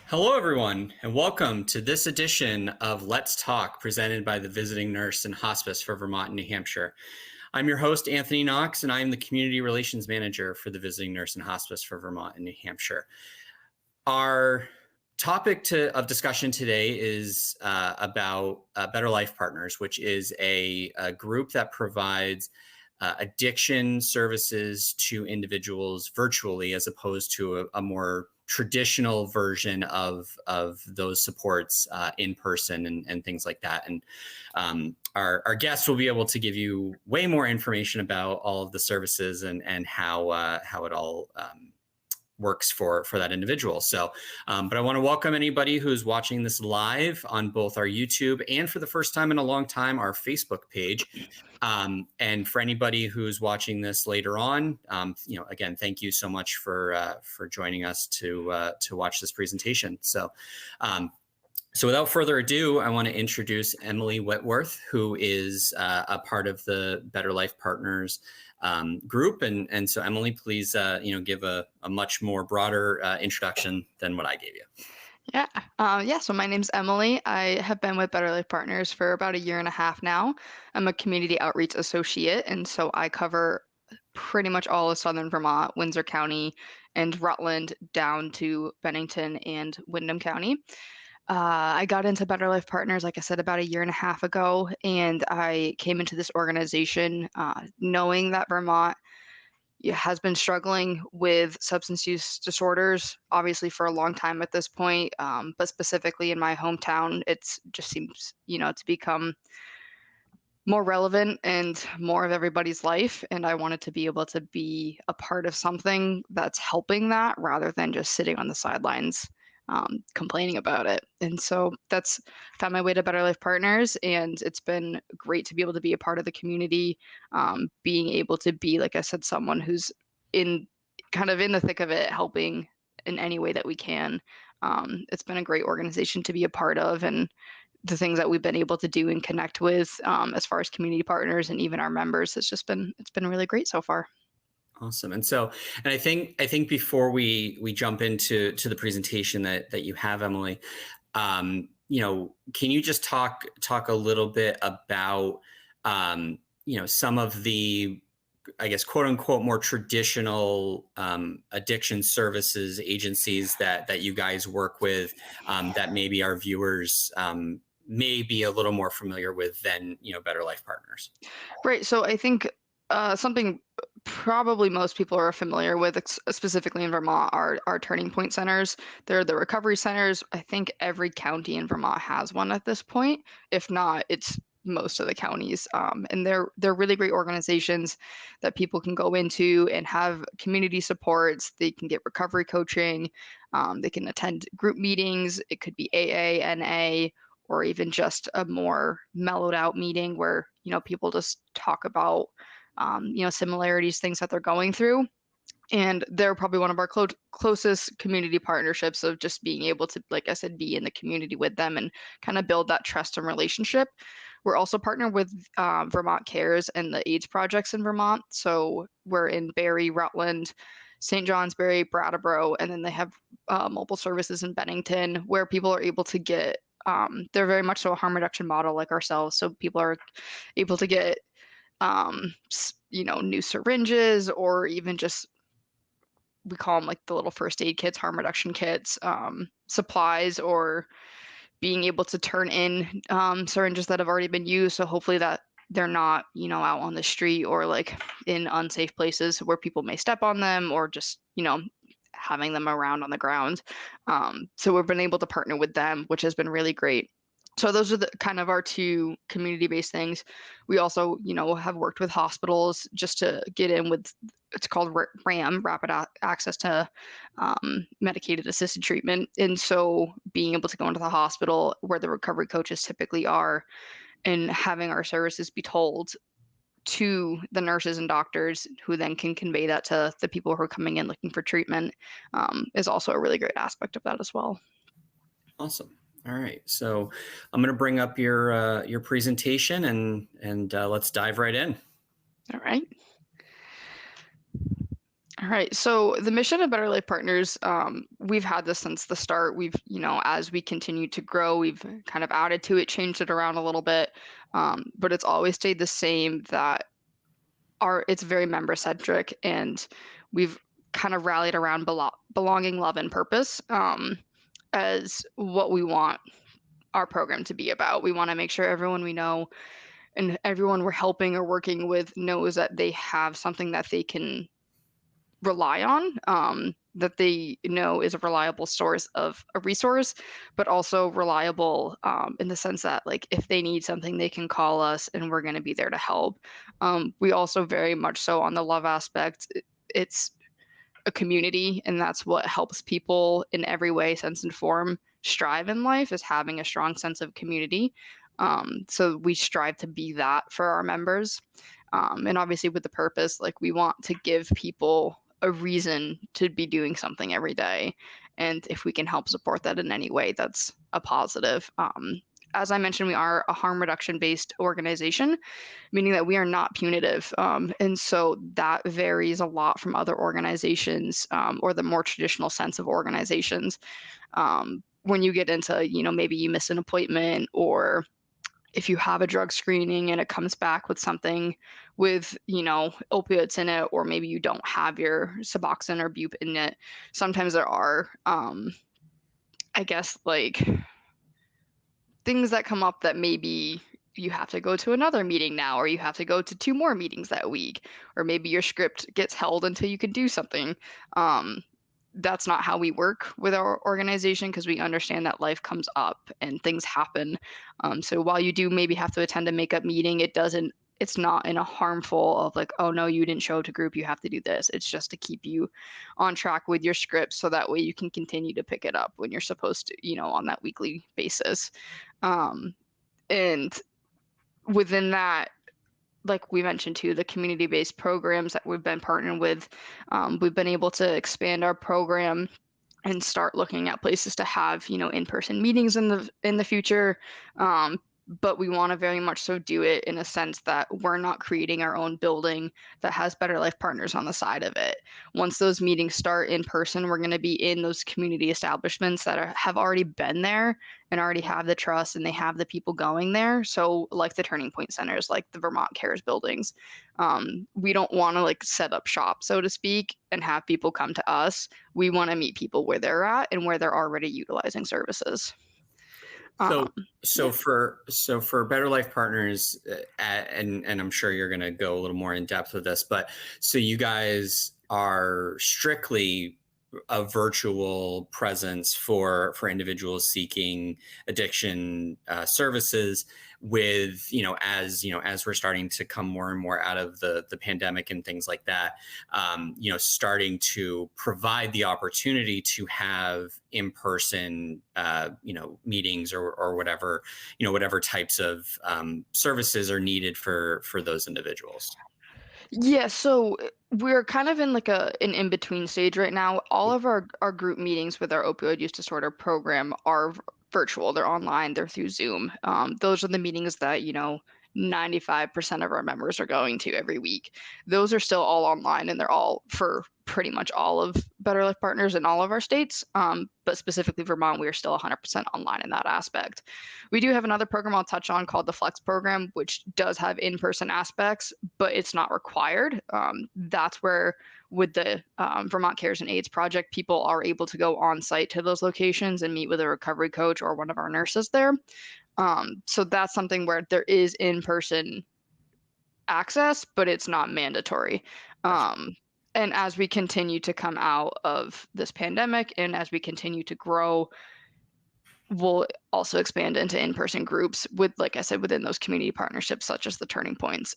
Hello, everyone, and welcome to this edition of Let's Talk, presented by the Visiting Nurse in Hospice for Vermont and New Hampshire. I'm your host, Anthony Knox, and I am the Community Relations Manager for the Visiting Nurse in Hospice for Vermont and New Hampshire. Our topic of discussion today is about Better Life Partners, which is a group that provides addiction services to individuals virtually, as opposed to a more traditional version of those supports in person and things like that. And our guests will be able to give you way more information about all of the services and how it all works for that individual. So, but I want to welcome anybody who's watching this live on both our YouTube and, for the first time in a long time, our Facebook page. And for anybody who's watching this later on, again, thank you so much for joining us to watch this presentation. So without further ado, I want to introduce Emily Whitworth, who is a part of the Better Life Partners group. And so, Emily, please, give a much more broader introduction than what I gave you. So my name's Emily. I have been with Better Life Partners for about a year and a half now. I'm a community outreach associate, and so I cover pretty much all of Southern Vermont, Windsor County, and Rutland down to Bennington and Windham County. I got into Better Life Partners, like I said, about a year and a half ago, and I came into this organization knowing that Vermont has been struggling with substance use disorders, obviously for a long time at this point, but specifically in my hometown, it's just seems, to become more relevant and more of everybody's life. And I wanted to be able to be a part of something that's helping that rather than just sitting on the sidelines complaining about it. And so that's found my way to Better Life Partners, and it's been great to be able to be a part of the community, being able to be, like I said, someone who's in the thick of it, helping in any way that we can. It's been a great organization to be a part of, and the things that we've been able to do and connect with as far as community partners and even our members, it's been really great so far. Awesome. And I think before we jump into the presentation that you have, Emily, can you just talk a little bit about, some of the, I guess, quote unquote, more traditional addiction services agencies that you guys work with, that maybe our viewers may be a little more familiar with than, Better Life Partners? Right. So I think something probably most people are familiar with, specifically in Vermont, are turning point centers. They're the recovery centers. I think every county in Vermont has one at this point. If not, it's most of the counties. And they're really great organizations that people can go into and have community supports. They can get recovery coaching. They can attend group meetings. It could be AA, NA, or even just a more mellowed out meeting where, people just talk about similarities, things that they're going through. And they're probably one of our closest community partnerships of just being able to, like I said, be in the community with them and kind of build that trust and relationship. We're also partnered with Vermont Cares and the AIDS projects in Vermont. So we're in Barre, Rutland, St. Johnsbury, Brattleboro, and then they have mobile services in Bennington where people are able to get, they're very much so a harm reduction model like ourselves. So people are able to get new syringes, or even just, we call them like the little first aid kits, harm reduction kits, supplies, or being able to turn in syringes that have already been used. So hopefully that they're not, out on the street or like in unsafe places where people may step on them, or just, having them around on the ground. So we've been able to partner with them, which has been really great. So those are the kind of our two community-based things. We also, have worked with hospitals just to get in with, it's called RAM, Rapid Access to Medicated Assisted Treatment. And so being able to go into the hospital where the recovery coaches typically are and having our services be told to the nurses and doctors, who then can convey that to the people who are coming in looking for treatment, is also a really great aspect of that as well. Awesome. All right, so I'm going to bring up your presentation and let's dive right in. All right. All right. So the mission of Better Life Partners, we've had this since the start. As we continue to grow, we've kind of added to it, changed it around a little bit, but it's always stayed the same. That it's very member centric, and we've kind of rallied around belonging, love, and purpose as what we want our program to be about. We want to make sure everyone we know and everyone we're helping or working with knows that they have something that they can rely on, that they know is a reliable source of a resource, but also reliable in the sense that, like, if they need something, they can call us and we're going to be there to help. We also very much so on the love aspect. It's a community, and that's what helps people in every way, sense, and form strive in life, is having a strong sense of community. So we strive to be that for our members. And obviously, with the purpose, like, we want to give people a reason to be doing something every day. And if we can help support that in any way, that's a positive. As I mentioned, we are a harm reduction based organization, meaning that we are not punitive. And so that varies a lot from other organizations, or the more traditional sense of organizations. When you get into, maybe you miss an appointment, or if you have a drug screening and it comes back with something with, opiates in it, or maybe you don't have your Suboxone or Bup in it, sometimes there are, I guess, like, things that come up that maybe you have to go to another meeting now, or you have to go to two more meetings that week, or maybe your script gets held until you can do something. Um, that's not how we work with our organization, because we understand that life comes up and things happen. So while you do maybe have to attend a makeup meeting, it's not in a harmful of like, oh no, you didn't show to group, you have to do this. It's just to keep you on track with your script, so that way you can continue to pick it up when you're supposed to, on that weekly basis. Um, and within that, like we mentioned too, the community-based programs that we've been partnering with, we've been able to expand our program and start looking at places to have, in-person meetings in the future. But we want to very much so do it in a sense that we're not creating our own building that has Better Life Partners on the side of it. Once those meetings start in person, we're going to be in those community establishments that have already been there and already have the trust, and they have the people going there. So like the Turning Point centers, like the Vermont Cares buildings, we don't want to like set up shop, so to speak, and have people come to us. We want to meet people where they're at and where they're already utilizing services. Um, So, yeah. so for Better Life Partners, and I'm sure you're going to go a little more in depth with this, but so you guys are strictly a virtual presence for individuals seeking addiction services, with as we're starting to come more and more out of the pandemic and things like that, starting to provide the opportunity to have in-person meetings, or whatever types of services are needed for those individuals. Yeah, so we're kind of in like an in-between stage right now. All of our group meetings with our opioid use disorder program are virtual. They're online, they're through Zoom. Those are the meetings that, 95% of our members are going to every week. Those are still all online, and they're all for pretty much all of Better Life Partners in all of our states. But specifically Vermont, we are still 100% online in that aspect. We do have another program I'll touch on called the Flex program, which does have in-person aspects, but it's not required. That's where, with the Vermont Cares and AIDS project, people are able to go on site to those locations and meet with a recovery coach or one of our nurses there. So that's something where there is in-person access, but it's not mandatory. Gotcha. And as we continue to come out of this pandemic and as we continue to grow, we'll also expand into in-person groups with, like I said, within those community partnerships such as the Turning Points.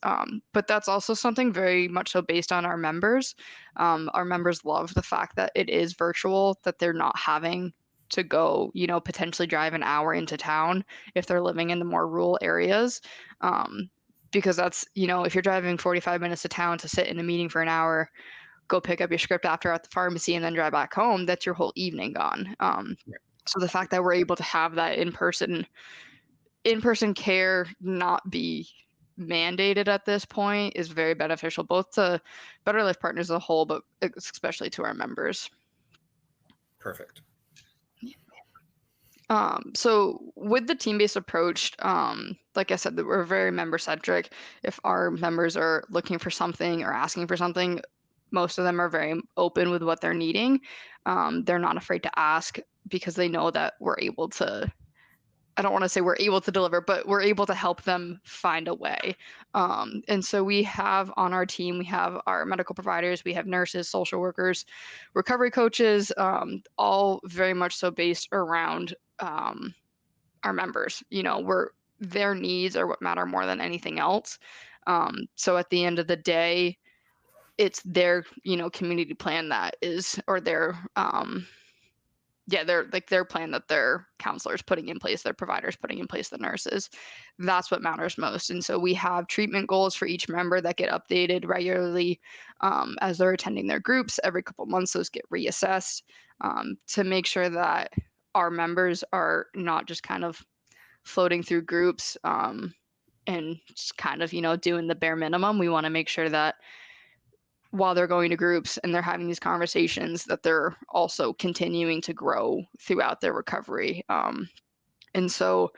But that's also something very much so based on our members. Our members love the fact that it is virtual, that they're not having to go, potentially drive an hour into town if they're living in the more rural areas. Because that's, if you're driving 45 minutes to town to sit in a meeting for an hour, go pick up your script after at the pharmacy and then drive back home, that's your whole evening gone. So the fact that we're able to have that in-person care not be mandated at this point is very beneficial, both to Better Life Partners as a whole, but especially to our members. Perfect. So with the team-based approach, like I said, that we're very member-centric. If our members are looking for something or asking for something, most of them are very open with what they're needing. They're not afraid to ask because they know that we're able to, I don't want to say we're able to deliver, but we're able to help them find a way. And so we have on our team, we have our medical providers, we have nurses, social workers, recovery coaches, all very much so based around our members. Their needs are what matter more than anything else. So at the end of the day, it's their community plan that is, or their plan that their counselors putting in place, their providers putting in place, the nurses. That's what matters most. And so we have treatment goals for each member that get updated regularly as they're attending their groups. Every couple months, those get reassessed to make sure that our members are not just kind of floating through groups and just kind of doing the bare minimum. We want to make sure that while they're going to groups and they're having these conversations, that they're also continuing to grow throughout their recovery. And so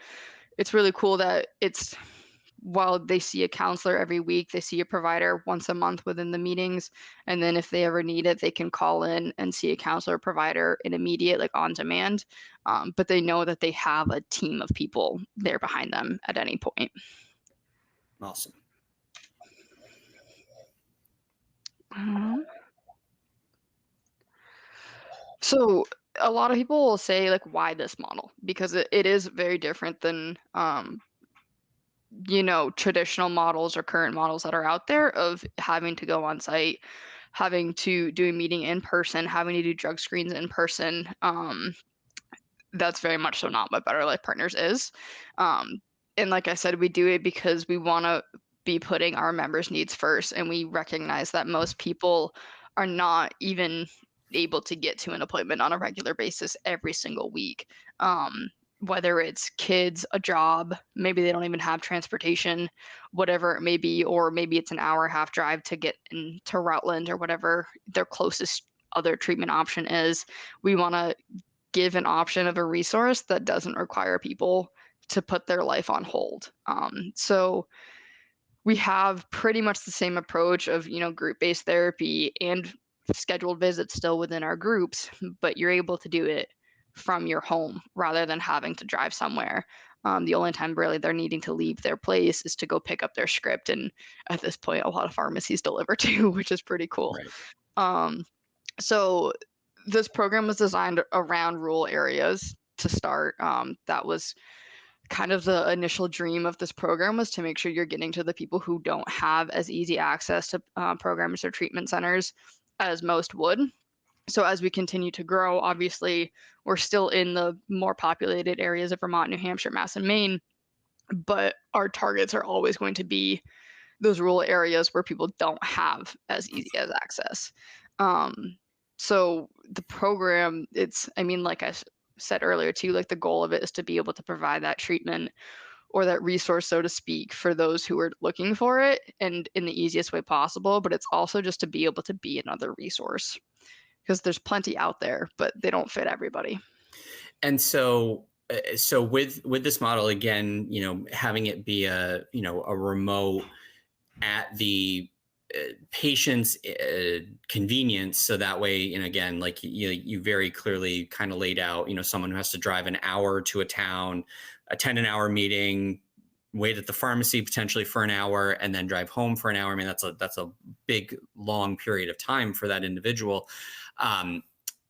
it's really cool that it's while they see a counselor every week, they see a provider once a month within the meetings. And then if they ever need it, they can call in and see a counselor provider in immediate, like on demand. But they know that they have a team of people there behind them at any point. Awesome. So a lot of people will say like, why this model? Because it is very different than traditional models or current models that are out there of having to go on site, having to do a meeting in person, having to do drug screens in person. That's very much so not what Better Life Partners is. And like I said, we do it because we want to be putting our members' needs first. And we recognize that most people are not even able to get to an appointment on a regular basis every single week. Whether it's kids, a job, maybe they don't even have transportation, whatever it may be, or maybe it's an hour and a half drive to get into Rutland or whatever their closest other treatment option is. We want to give an option of a resource that doesn't require people to put their life on hold. So we have pretty much the same approach of group-based therapy and scheduled visits still within our groups, but you're able to do it from your home rather than having to drive somewhere. The only time really they're needing to leave their place is to go pick up their script, and at this point, a lot of pharmacies deliver too, which is pretty cool. Right. So this program was designed around rural areas to start. That was kind of the initial dream of this program, was to make sure you're getting to the people who don't have as easy access to programs or treatment centers as most would. So as we continue to grow, obviously we're still in the more populated areas of Vermont, New Hampshire, Mass, and Maine, but our targets are always going to be those rural areas where people don't have as easy as access. So the program, like I said earlier too, like the goal of it is to be able to provide that treatment or that resource, so to speak, for those who are looking for it and in the easiest way possible. But it's also just to be able to be another resource because there's plenty out there, but they don't fit everybody. And so with this model, again, having it be a remote at the patient's convenience, so that way, and again, like you very clearly kind of laid out, someone who has to drive an hour to a town, attend an hour meeting, wait at the pharmacy potentially for an hour, and then drive home for an hour. I mean, that's a big long period of time for that individual.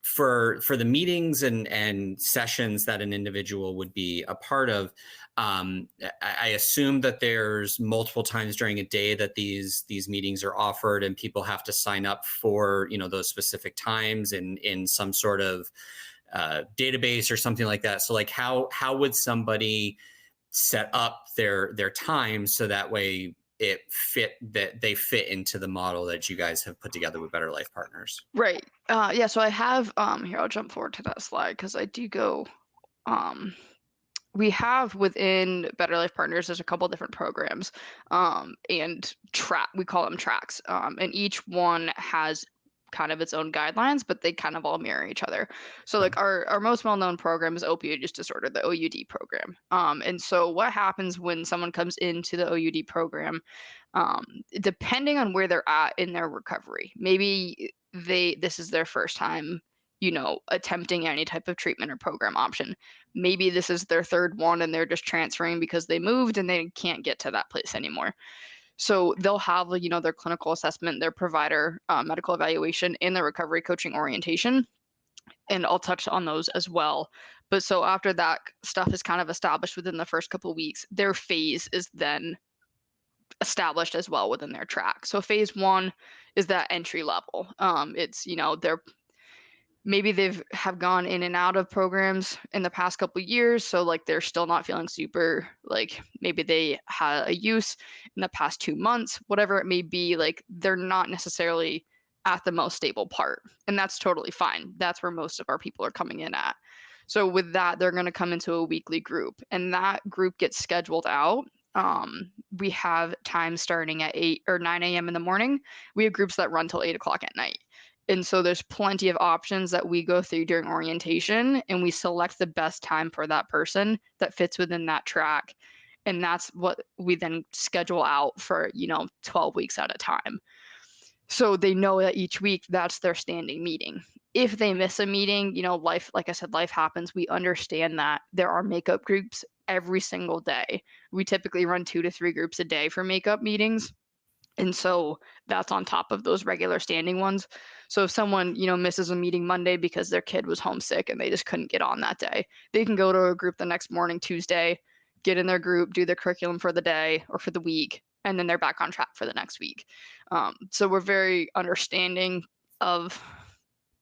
For the meetings and sessions that an individual would be a part of, I assume that there's multiple times during a day that these meetings are offered, and people have to sign up for those specific times in some sort of database or something like that. So like how would somebody set up their time so that way they fit into the model that you guys have put together with Better Life Partners? Right. Yeah. So I have here. I'll jump forward to that slide because I do go We have within Better Life Partners, there's a couple different programs, and we call them tracks, and each one has kind of its own guidelines, but they kind of all mirror each other. So like our most well-known program is opioid use disorder, the OUD program. And so what happens when someone comes into the OUD program, um, depending on where they're at in their recovery, maybe this is their first time, attempting any type of treatment or program option. Maybe this is their third one and they're just transferring because they moved and they can't get to that place anymore. So they'll have, their clinical assessment, their provider medical evaluation, and their recovery coaching orientation. And I'll touch on those as well. But so after that stuff is kind of established within the first couple of weeks, their phase is then established as well within their track. So phase one is that entry level. It's, they're maybe they've have gone in and out of programs in the past couple of years, so like they're still not feeling super, like maybe they had a use in the past 2 months, whatever it may be, like they're not necessarily at the most stable part, and that's totally fine. That's where most of our people are coming in at. So with that, they're going to come into a weekly group, and that group gets scheduled out. We have times starting at 8 or 9 a.m. in the morning. We have groups that run till 8 o'clock at night. And so there's plenty of options that we go through during orientation, and we select the best time for that person that fits within that track. And that's what we then schedule out for, 12 weeks at a time. So they know that each week that's their standing meeting. If they miss a meeting, life, like I said, life happens. We understand that there are makeup groups every single day. We typically run 2 to 3 groups a day for makeup meetings. And so that's on top of those regular standing ones. So if someone, misses a meeting Monday because their kid was homesick and they just couldn't get on that day, they can go to a group the next morning, Tuesday, get in their group, do their curriculum for the day or for the week, and then they're back on track for the next week. So we're very understanding of,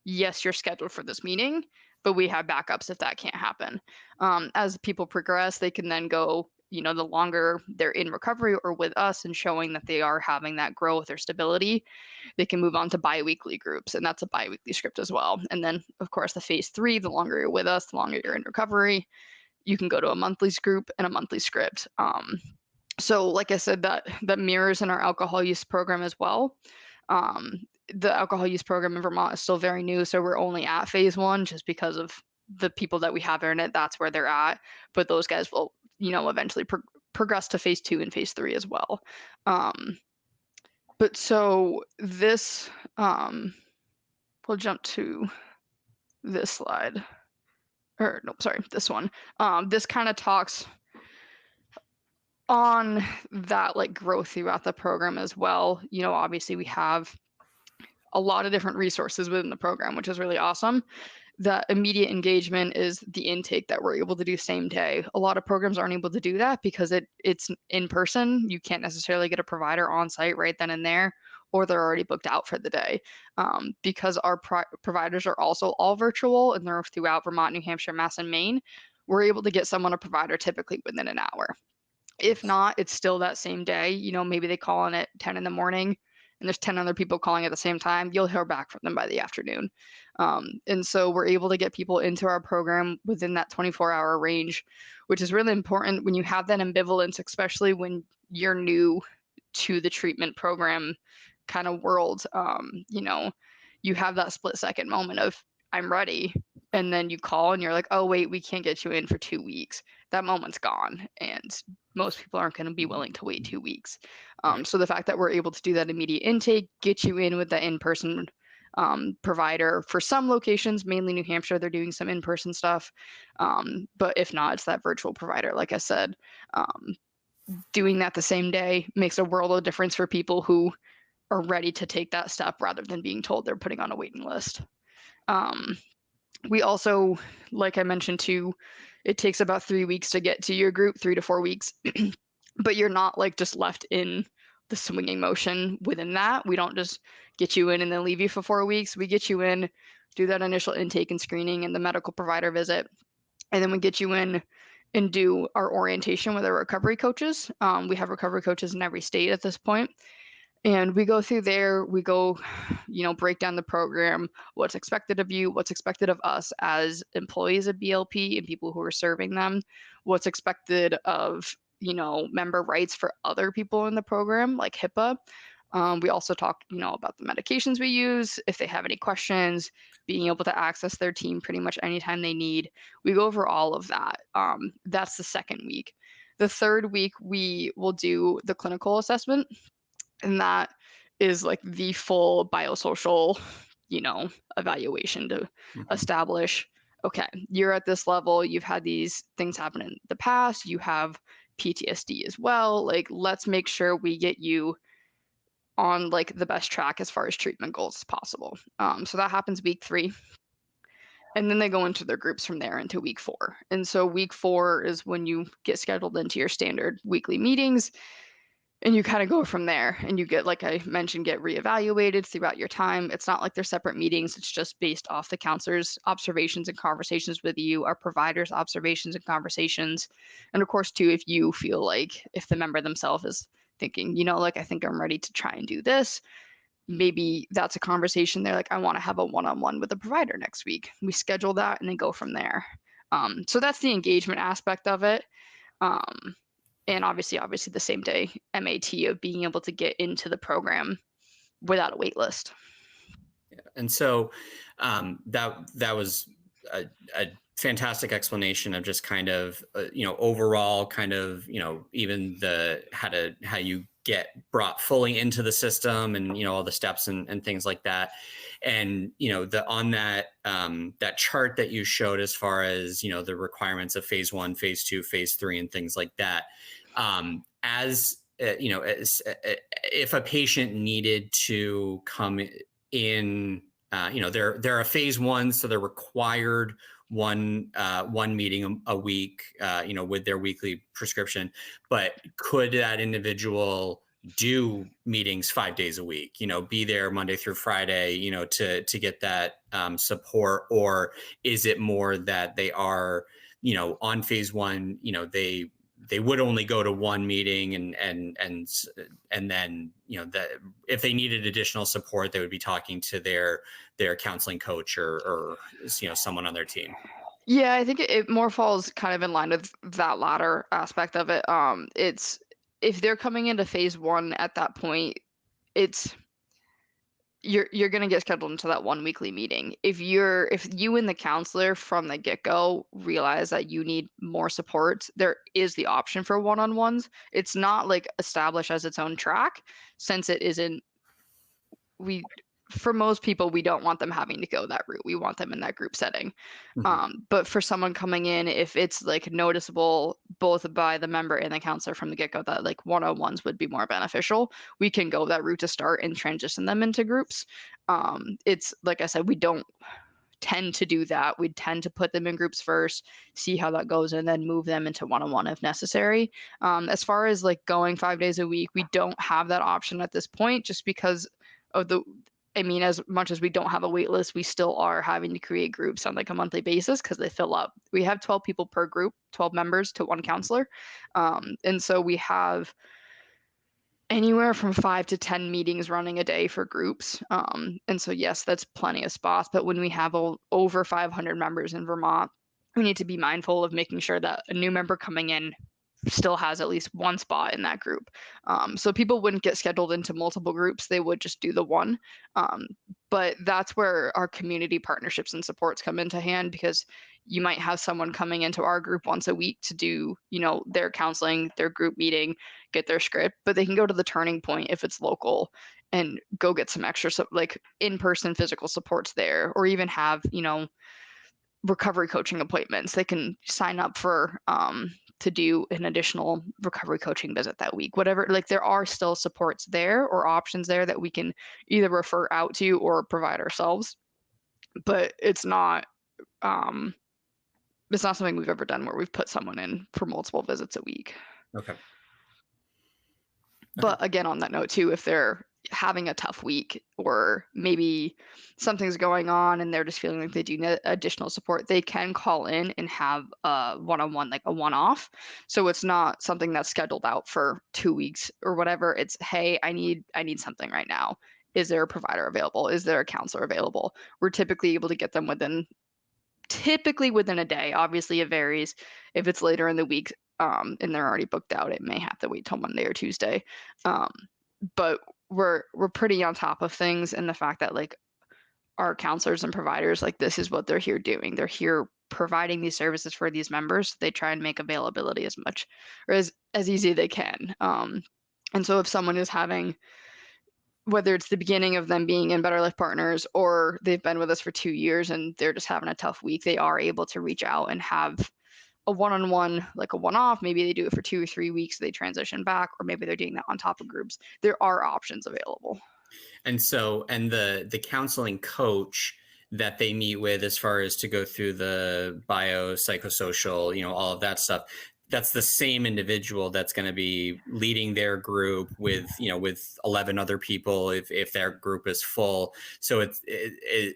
yes, you're scheduled for this meeting, but we have backups if that can't happen. As people progress, they can then go, the longer they're in recovery or with us and showing that they are having that growth or stability, they can move on to biweekly groups, and that's a biweekly script as well. And then, of course, the phase 3, the longer you're with us, the longer you're in recovery, you can go to a monthly group and a monthly script. So like I said, that mirrors in our alcohol use program as well. The alcohol use program in Vermont is still very new, so we're only at phase 1 just because of the people that we have in it. That's where they're at, but those guys will, eventually progress to phase 2 and phase 3 as well. But so this, we'll jump to this slide, or no, sorry, this one. This kind of talks on that like growth throughout the program as well. Obviously we have a lot of different resources within the program, which is really awesome. That immediate engagement is the intake that we're able to do same day. A lot of programs aren't able to do that because it's in person. You can't necessarily get a provider on site right then and there, or they're already booked out for the day. Because our providers are also all virtual and they're throughout Vermont, New Hampshire, Mass, and Maine, we're able to get someone a provider typically within an hour. If not, it's still that same day. Maybe they call in at 10 in the morning and there's 10 other people calling at the same time. You'll hear back from them by the afternoon. And so we're able to get people into our program within that 24-hour range, which is really important when you have that ambivalence, especially when you're new to the treatment program kind of world. You have that split second moment of, I'm ready. And then you call and you're like, oh, wait, we can't get you in for 2 weeks. That moment's gone. And most people aren't going to be willing to wait 2 weeks. So the fact that we're able to do that immediate intake, get you in with the in-person provider. For some locations, mainly New Hampshire, they're doing some in-person stuff. But if not, it's that virtual provider, like I said. Doing that the same day makes a world of difference for people who are ready to take that step rather than being told they're putting on a waiting list. We also, like I mentioned too, it takes about 3 weeks to get to your group, 3 to 4 weeks, but you're not like just left in the swinging motion within that. We don't just get you in and then leave you for 4 weeks. We get you in, do that initial intake and screening and the medical provider visit, and then we get you in and do our orientation with our recovery coaches. We have recovery coaches in every state at this point. And we go through there, we go, break down the program, what's expected of you, what's expected of us as employees of BLP and people who are serving them, what's expected of, member rights for other people in the program, like HIPAA. We also talk, about the medications we use, if they have any questions, being able to access their team pretty much anytime they need. We go over all of that. That's the second week. The third week, we will do the clinical assessment, and that is like the full biosocial, evaluation to Mhm. establish, okay, you're at this level, you've had these things happen in the past, you have PTSD as well. Like, let's make sure we get you on like the best track as far as treatment goals as possible. So that happens week 3. And then they go into their groups from there into week 4. And so week 4 is when you get scheduled into your standard weekly meetings, and you kind of go from there, and you get, like I mentioned, get reevaluated throughout your time. It's not like they're separate meetings. It's just based off the counselor's observations and conversations with you, our provider's observations and conversations. And of course, too, if you feel like if the member themselves is thinking, like, I think I'm ready to try and do this, maybe that's a conversation they're like, I want to have a one-on-one with the provider next week. We schedule that and then go from there. So that's the engagement aspect of it. Um, and obviously the same day MAT of being able to get into the program without a wait list. And so that was a fantastic explanation of just kind of overall kind of even the how you get brought fully into the system, and all the steps and things like that. And the on that that chart that you showed as far as the requirements of phase 1, phase 2, phase 3, and things like that. As if a patient needed to come in, they're a phase 1, so they're required one meeting a week, with their weekly prescription. But could that individual do meetings 5 days a week? Be there Monday through Friday, to get that support, or is it more that they are, on phase 1, they would only go to one meeting, and then that if they needed additional support, they would be talking to their counseling coach, or someone on their team. Yeah, I think it more falls kind of in line with that latter aspect of it. It's if they're coming into phase 1 at that point, it's you're gonna get scheduled into that one weekly meeting. If you and the counselor from the get-go realize that you need more support, there is the option for one-on-ones. It's not like established as its own track, since it isn't we for most people, we don't want them having to go that route. We want them in that group setting. Mhm. But for someone coming in, if it's like noticeable both by the member and the counselor from the get-go that like one-on-ones would be more beneficial, we can go that route to start and transition them into groups. It's like I said, we don't tend to do that. We tend to put them in groups first, see how that goes, and then move them into one-on-one if necessary. As far as like going 5 days a week, we don't have that option at this point, just because of as much as we don't have a wait list, we still are having to create groups on like a monthly basis because they fill up. We have 12 people per group, 12 members to one counselor. And so we have anywhere from 5 to 10 meetings running a day for groups. And so, yes, that's plenty of spots. But when we have over 500 members in Vermont, we need to be mindful of making sure that a new member coming in still has at least one spot in that group. So people wouldn't get scheduled into multiple groups, they would just do the one. Um, but that's where our community partnerships and supports come into hand, because you might have someone coming into our group once a week to do, their counseling, their group meeting, get their script, but they can go to the Turning Point if it's local and go get some extra, like in-person physical supports there, or even have, recovery coaching appointments. They can sign up for to do an additional recovery coaching visit that week. Whatever, like there are still supports there or options there that we can either refer out to or provide ourselves. But um it's not something we've ever done where we've put someone in for multiple visits a week. Okay. Okay. But again, on that note too, if they're having a tough week, or maybe something's going on and they're just feeling like they do need additional support, they can call in and have a one-on-one, like a one-off. So it's not something that's scheduled out for 2 weeks or whatever. It's, hey, I need something right now. Is there a provider available? Is there a counselor available? We're typically able to get them within a day. Obviously, it varies. If it's later in the week, and they're already booked out, it may have to wait till Monday or Tuesday. Um, but we're pretty on top of things, and the fact that like our counselors and providers, like this is what they're here doing. They're here providing these services for these members. They try and make availability as much or as easy as they can. And so if someone is having, whether it's the beginning of them being in Better Life Partners or they've been with us for 2 years and they're just having a tough week, they are able to reach out and have a one-on-one, like a one-off. Maybe they do it for 2 or 3 weeks, they transition back, or maybe they're doing that on top of groups. There are options available. And so, and the counseling coach that they meet with, as far as to go through the psychosocial, all of that stuff, that's the same individual that's going to be leading their group with 11 other people if their group is full. So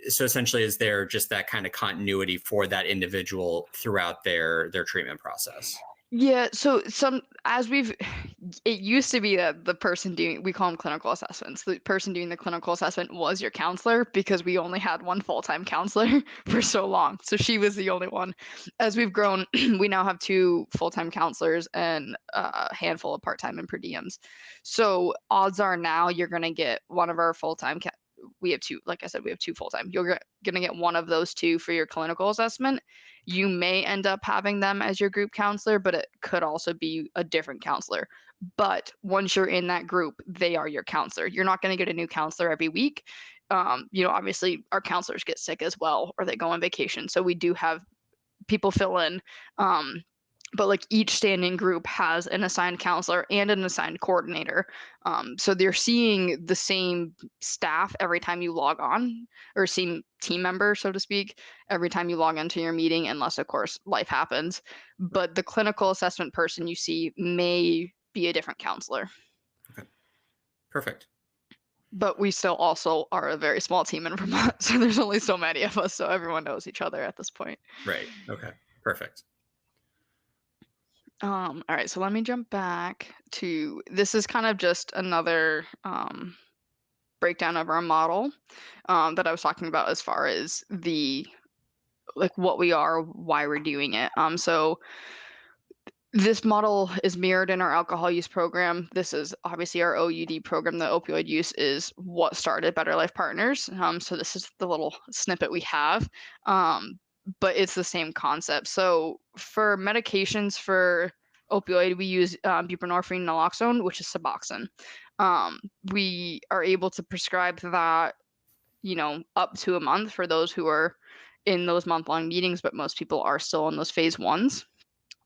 so essentially, is there just that kind of continuity for that individual throughout their treatment process? Yeah, so it used to be that the person doing, we call them clinical assessments. The person doing the clinical assessment was your counselor, because we only had one full-time counselor for so long. So she was the only one. As we've grown, we now have two full-time counselors and a handful of part-time and per diems. So odds are now you're going to get one of our full-time we have two, like I said, we have two full-time. You're going to get one of those two for your clinical assessment. You may end up having them as your group counselor, but it could also be a different counselor. But once you're in that group, they are your counselor. You're not going to get a new counselor every week. Obviously our counselors get sick as well, or they go on vacation. So we do have people fill in. But like each standing group has an assigned counselor and an assigned coordinator. So they're seeing the same staff every time you log on, or same team member, so to speak, every time you log into your meeting, unless of course life happens. But the clinical assessment person you see may be a different counselor. Okay, perfect. But we still also are a very small team in Vermont, so there's only so many of us, so everyone knows each other at this point. Right. Okay, perfect. All right, so let me jump back to, this is kind of just another breakdown of our model that I was talking about, as far as the, like what we are, why we're doing it. So this model is mirrored in our alcohol use program. This is obviously our OUD program. The opioid use is what started Better Life Partners. So this is the little snippet we have, but it's the same concept. So for medications for opioid, we use buprenorphine naloxone, which is Suboxone. We are able to prescribe that, up to a month for those who are in those month-long meetings, but most people are still in those phase ones.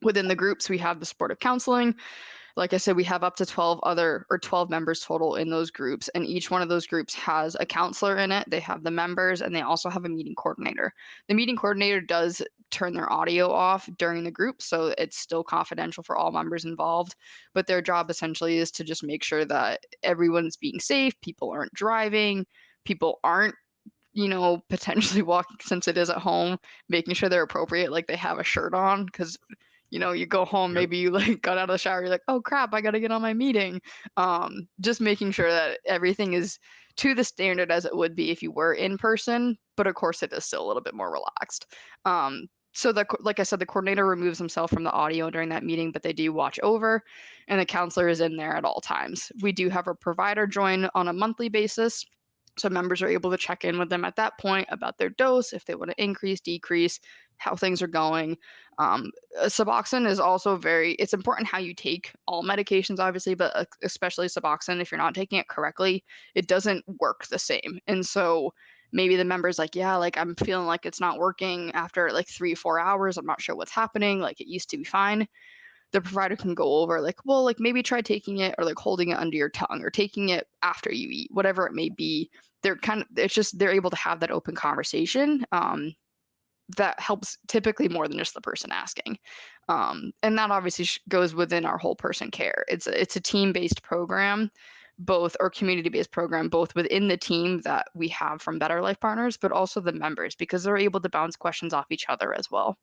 Within the groups, we have the supportive counseling. Like I said, we have up to 12 members total in those groups, and each one of those groups has a counselor in it. They have the members, and they also have a meeting coordinator. The meeting coordinator does turn their audio off during the group, so it's still confidential for all members involved, but their job essentially is to just make sure that everyone's being safe, people aren't driving, people aren't potentially walking, since it is at home, making sure they're appropriate, like they have a shirt on, because you go home, Yep. maybe you like got out of the shower, you're like, oh crap, I got to get on my meeting. Just making sure that everything is to the standard as it would be if you were in person, but of course it is still a little bit more relaxed. So like I said, the coordinator removes himself from the audio during that meeting, but they do watch over, and the counselor is in there at all times. We do have a provider join on a monthly basis. So members are able to check in with them at that point about their dose, if they want to increase, decrease, how things are going. Suboxone is also it's important how you take all medications, obviously, but especially Suboxone, if you're not taking it correctly, it doesn't work the same. And so maybe the member's like, yeah, like I'm feeling like it's not working after like 3 or 4 hours. I'm not sure what's happening. Like it used to be fine. The provider can go over like, well, like maybe try taking it, or like holding it under your tongue, or taking it after you eat, whatever it may be. They're able to have that open conversation. That helps typically more than just the person asking. And that obviously goes within our whole person care. It's a team-based program, both or community-based program, both within the team that we have from Better Life Partners, but also the members because they're able to bounce questions off each other as well.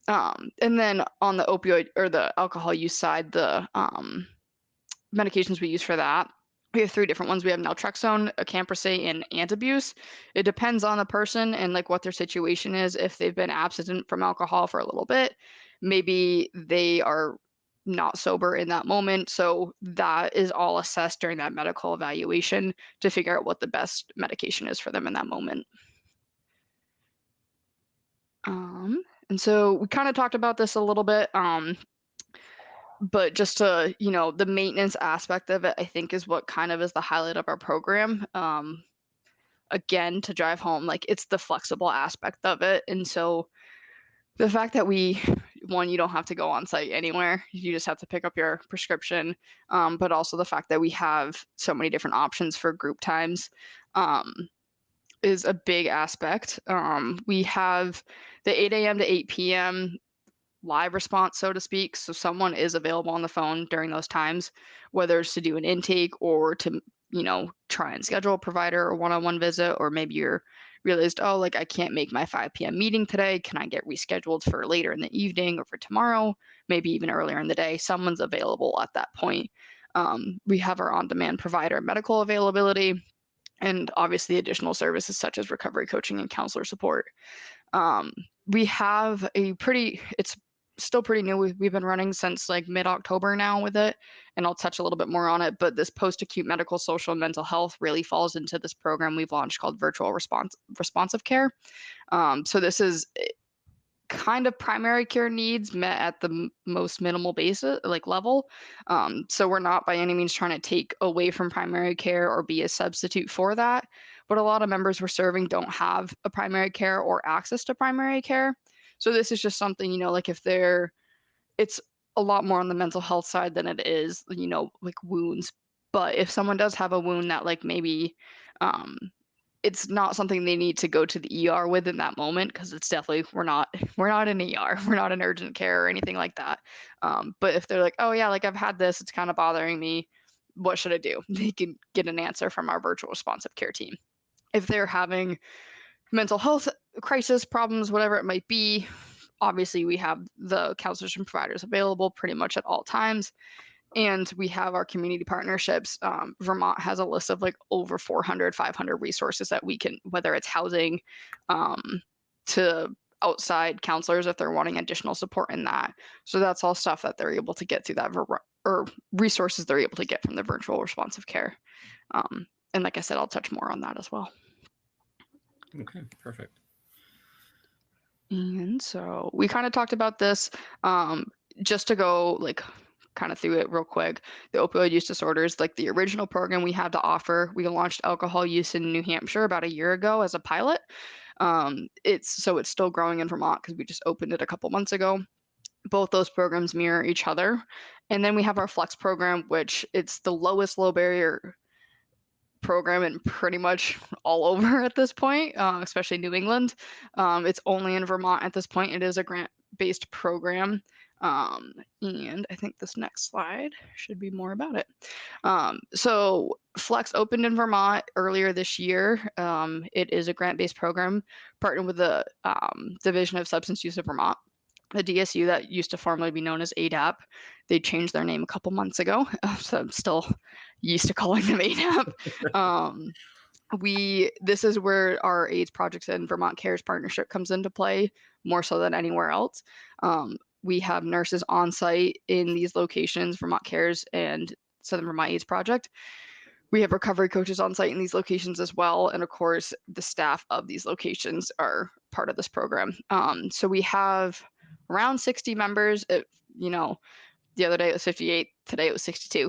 And then on the opioid or the alcohol use side, the medications we use for that, we have 3 different ones. We have naltrexone, acamprosate, and antabuse. It depends on the person and like what their situation is. If they've been abstinent from alcohol for a little bit, maybe they are not sober in that moment. So that is all assessed during that medical evaluation to figure out what the best medication is for them in that moment. And so we kind of talked about this a little bit. But just to, the maintenance aspect of it, I think is what kind of is the highlight of our program. Again, to drive home, like it's the flexible aspect of it. And so the fact that you don't have to go on site anywhere, you just have to pick up your prescription. But also the fact that we have so many different options for group times is a big aspect. We have the 8 a.m. to 8 p.m. live response, so to speak. So someone is available on the phone during those times, whether it's to do an intake or to, try and schedule a provider or one-on-one visit, or maybe you're realized, oh, like I can't make my 5 p.m. meeting today. Can I get rescheduled for later in the evening or for tomorrow? Maybe even earlier in the day. Someone's available at that point. We have our on-demand provider medical availability, and obviously additional services such as recovery coaching and counselor support. We have it's still pretty new. We've been running since like mid-October now with it, and I'll touch a little bit more on it. But this post-acute medical, social, and mental health really falls into this program we've launched called virtual responsive care. So this is kind of primary care needs met at the most minimal basis, like level. So we're not by any means trying to take away from primary care or be a substitute for that. But a lot of members we're serving don't have a primary care or access to primary care. So this is just something, like if it's a lot more on the mental health side than it is, like wounds. But if someone does have a wound that like maybe it's not something they need to go to the ER with in that moment, because it's definitely we're not an ER, we're not an urgent care or anything like that. But if they're like, oh yeah, like I've had this, it's kind of bothering me, what should I do? They can get an answer from our virtual responsive care team. If they're having mental health crisis problems, whatever it might be, obviously we have the counselors and providers available pretty much at all times. And we have our community partnerships. Vermont has a list of like over 400, 500 resources that we can, whether it's housing, to outside counselors if they're wanting additional support in that. So that's all stuff that they're able to get through that or resources they're able to get from the virtual responsive care. And like I said, I'll touch more on that as well. Okay, perfect. And so we kind of talked about this, just to go like kind of through it real quick. The opioid use disorders, like the original program we had to offer, we launched alcohol use in New Hampshire about a year ago as a pilot. It's still growing in Vermont because we just opened it a couple months ago. Both those programs mirror each other. And then we have our Flex program, which it's the lowest low barrier program in pretty much all over at this point, especially New England. It's only in Vermont at this point. It is a grant-based program. And I think this next slide should be more about it. So Flex opened in Vermont earlier this year. It is a grant-based program partnered with the Division of Substance Use of Vermont, the DSU that used to formerly be known as ADAP. They changed their name a couple months ago, so I'm still used to calling them ADAP. This is where our AIDS Projects and Vermont Cares partnership comes into play more so than anywhere else. We have nurses on site in these locations, Vermont Cares and Southern Vermont AIDS Project. We have recovery coaches on site in these locations as well. And of course, the staff of these locations are part of this program. So we have around 60 members. The other day it was 58, today it was 62.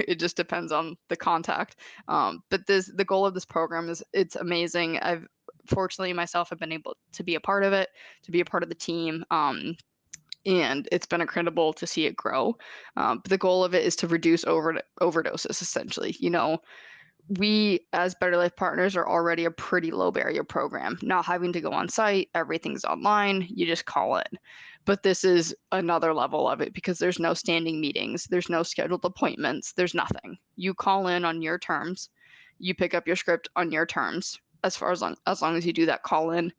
It just depends on the contact. But the goal of this program it's amazing. I've fortunately myself have been able to be a part of it, to be a part of the team. And it's been incredible to see it grow. But the goal of it is to reduce overdoses, essentially. We, as Better Life Partners, are already a pretty low barrier program. Not having to go on site, everything's online, you just call it. But this is another level of it because there's no standing meetings, there's no scheduled appointments, there's nothing. You call in on your terms, you pick up your script on your terms as long as you do that call in,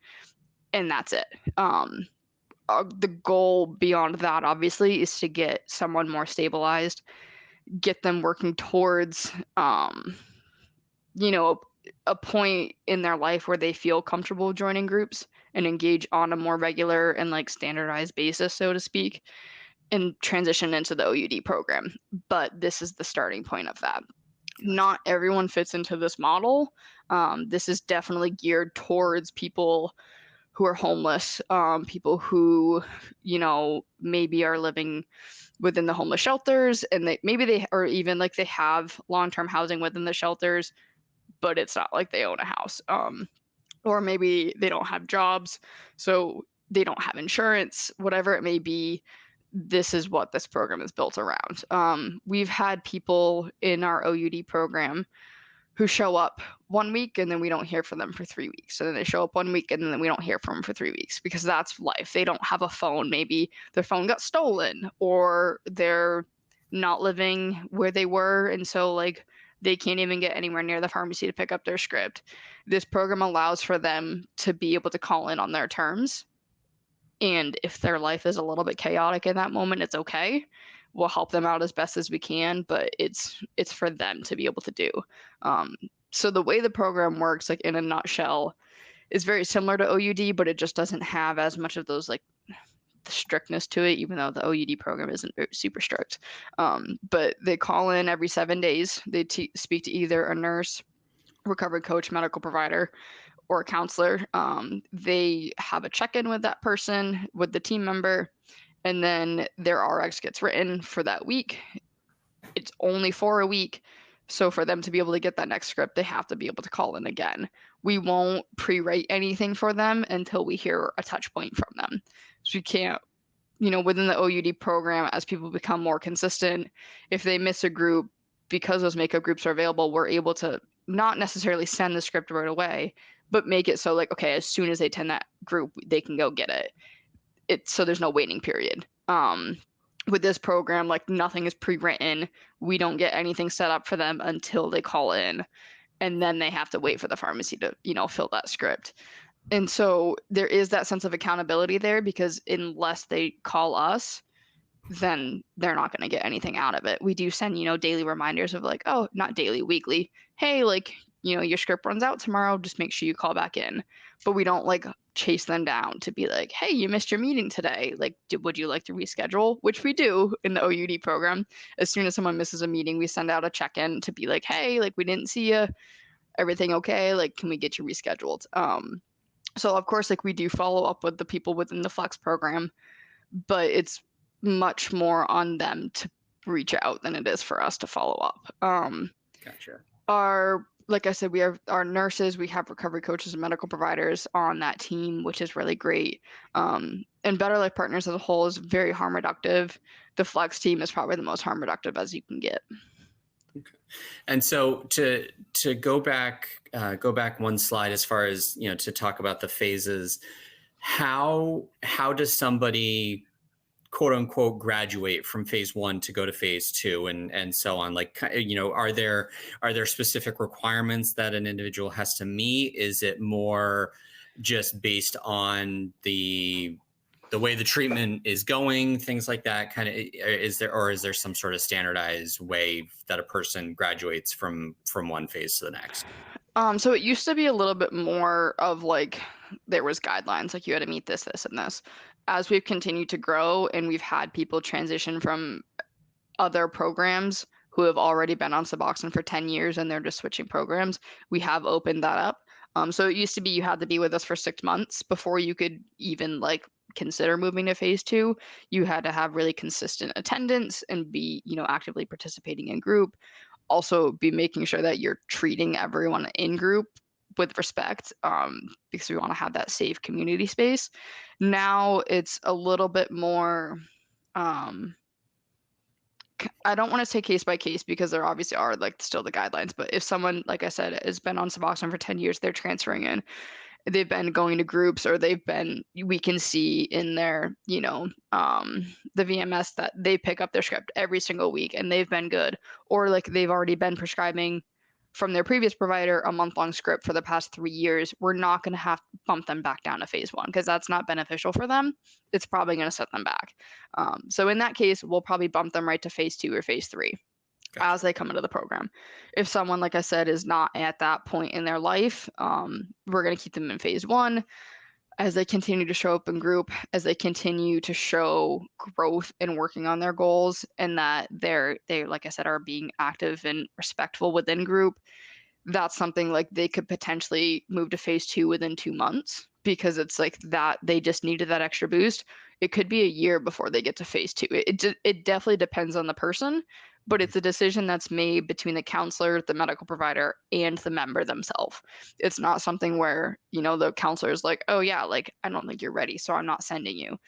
and that's it. The goal beyond that obviously is to get someone more stabilized, get them working towards you know, a point in their life where they feel comfortable joining groups and engage on a more regular and like standardized basis, so to speak, and transition into the OUD program. But this is the starting point of that. Not everyone fits into this model. This is definitely geared towards people who are homeless, people who, maybe are living within the homeless shelters, and they or even like they have long-term housing within the shelters, but it's not like they own a house. Or maybe they don't have jobs, so they don't have insurance, whatever it may be. This is what this program is built around. We've had people in our OUD program who show up 1 week and then we don't hear from them for 3 weeks. And then they show up 1 week and then we don't hear from them for 3 weeks because that's life. They don't have a phone. Maybe their phone got stolen or they're not living where they were. And so like they can't even get anywhere near the pharmacy to pick up their script. This program allows for them to be able to call in on their terms. And if their life is a little bit chaotic in that moment, it's okay. We'll help them out as best as we can, but it's for them to be able to do. So the way the program works, like in a nutshell, is very similar to OUD, but it just doesn't have as much of those like the strictness to it, even though the OUD program isn't super strict. But they call in every 7 days. They speak to either a nurse, recovery coach, medical provider, or a counselor. They have a check-in with that person, with the team member, and then their RX gets written for that week. It's only for a week. So for them to be able to get that next script, they have to be able to call in again. We won't pre-write anything for them until we hear a touch point from them. So we can't, within the OUD program, as people become more consistent, if they miss a group, because those makeup groups are available, we're able to not necessarily send the script right away, but make it so like, okay, as soon as they attend that group, they can go get it. So there's no waiting period. With this program, like nothing is pre-written. We don't get anything set up for them until they call in, and then they have to wait for the pharmacy to, fill that script. And so there is that sense of accountability there because unless they call us, then they're not going to get anything out of it. We do send, daily reminders of like, oh, not daily, weekly. Hey, like, your script runs out tomorrow. Just make sure you call back in. But we don't like chase them down to be like, hey, you missed your meeting today. Like, would you like to reschedule? Which we do in the OUD program. As soon as someone misses a meeting, we send out a check-in to be like, hey, like we didn't see you. Everything okay? Like, can we get you rescheduled? So of course, like we do follow up with the people within the Flex program, but it's much more on them to reach out than it is for us to follow up. Gotcha. Like I said, we have our nurses, we have recovery coaches and medical providers on that team, which is really great. And Better Life Partners as a whole is very harm reductive. The Flex team is probably the most harm reductive as you can get. Okay. And so to go back one slide as far as, to talk about the phases, how does somebody quote unquote graduate from phase 1 to go to phase 2 and so on? Like, are there specific requirements that an individual has to meet? Is it more just based on the way the treatment is going, things like that? Kind of, is there some sort of standardized way that a person graduates from one phase to the next? So it used to be a little bit more of like there was guidelines, like you had to meet this, this, and this. As we've continued to grow and we've had people transition from other programs who have already been on Suboxone for 10 years and they're just switching programs, we have opened that up. So it used to be you had to be with us for 6 months before you could even like consider moving to phase 2. You had to have really consistent attendance and be, actively participating in group. Also be making sure that you're treating everyone in group with respect, because we want to have that safe community space. Now it's a little bit more, I don't want to say case by case because there obviously are like still the guidelines, but if someone, like I said, has been on Suboxone for 10 years, they're transferring in. they've been going to groups, or we can see in their, the VMS that they pick up their script every single week and they've been good. Or like they've already been prescribing from their previous provider a month-long script for the past 3 years. We're not going to have to bump them back down to phase one because that's not beneficial for them. It's probably going to set them back. So in that case, we'll probably bump them right to phase two or phase three Gotcha. as they come into the program. If someone, like I said, is not at that point in their life, we're going to keep them in phase one as they continue to show up in group, as they continue to show growth in working on their goals, and that they, like I said, are being active and respectful within group. That's something like they could potentially move to phase two within 2 months because it's like that they just needed that extra boost. It could be a year before they get to phase two. It definitely depends on the person, but Mhm. it's a decision that's made between the counselor, the medical provider, and the member themselves. It's not something where, the counselor is like, oh yeah, like I don't think you're ready, so I'm not sending you.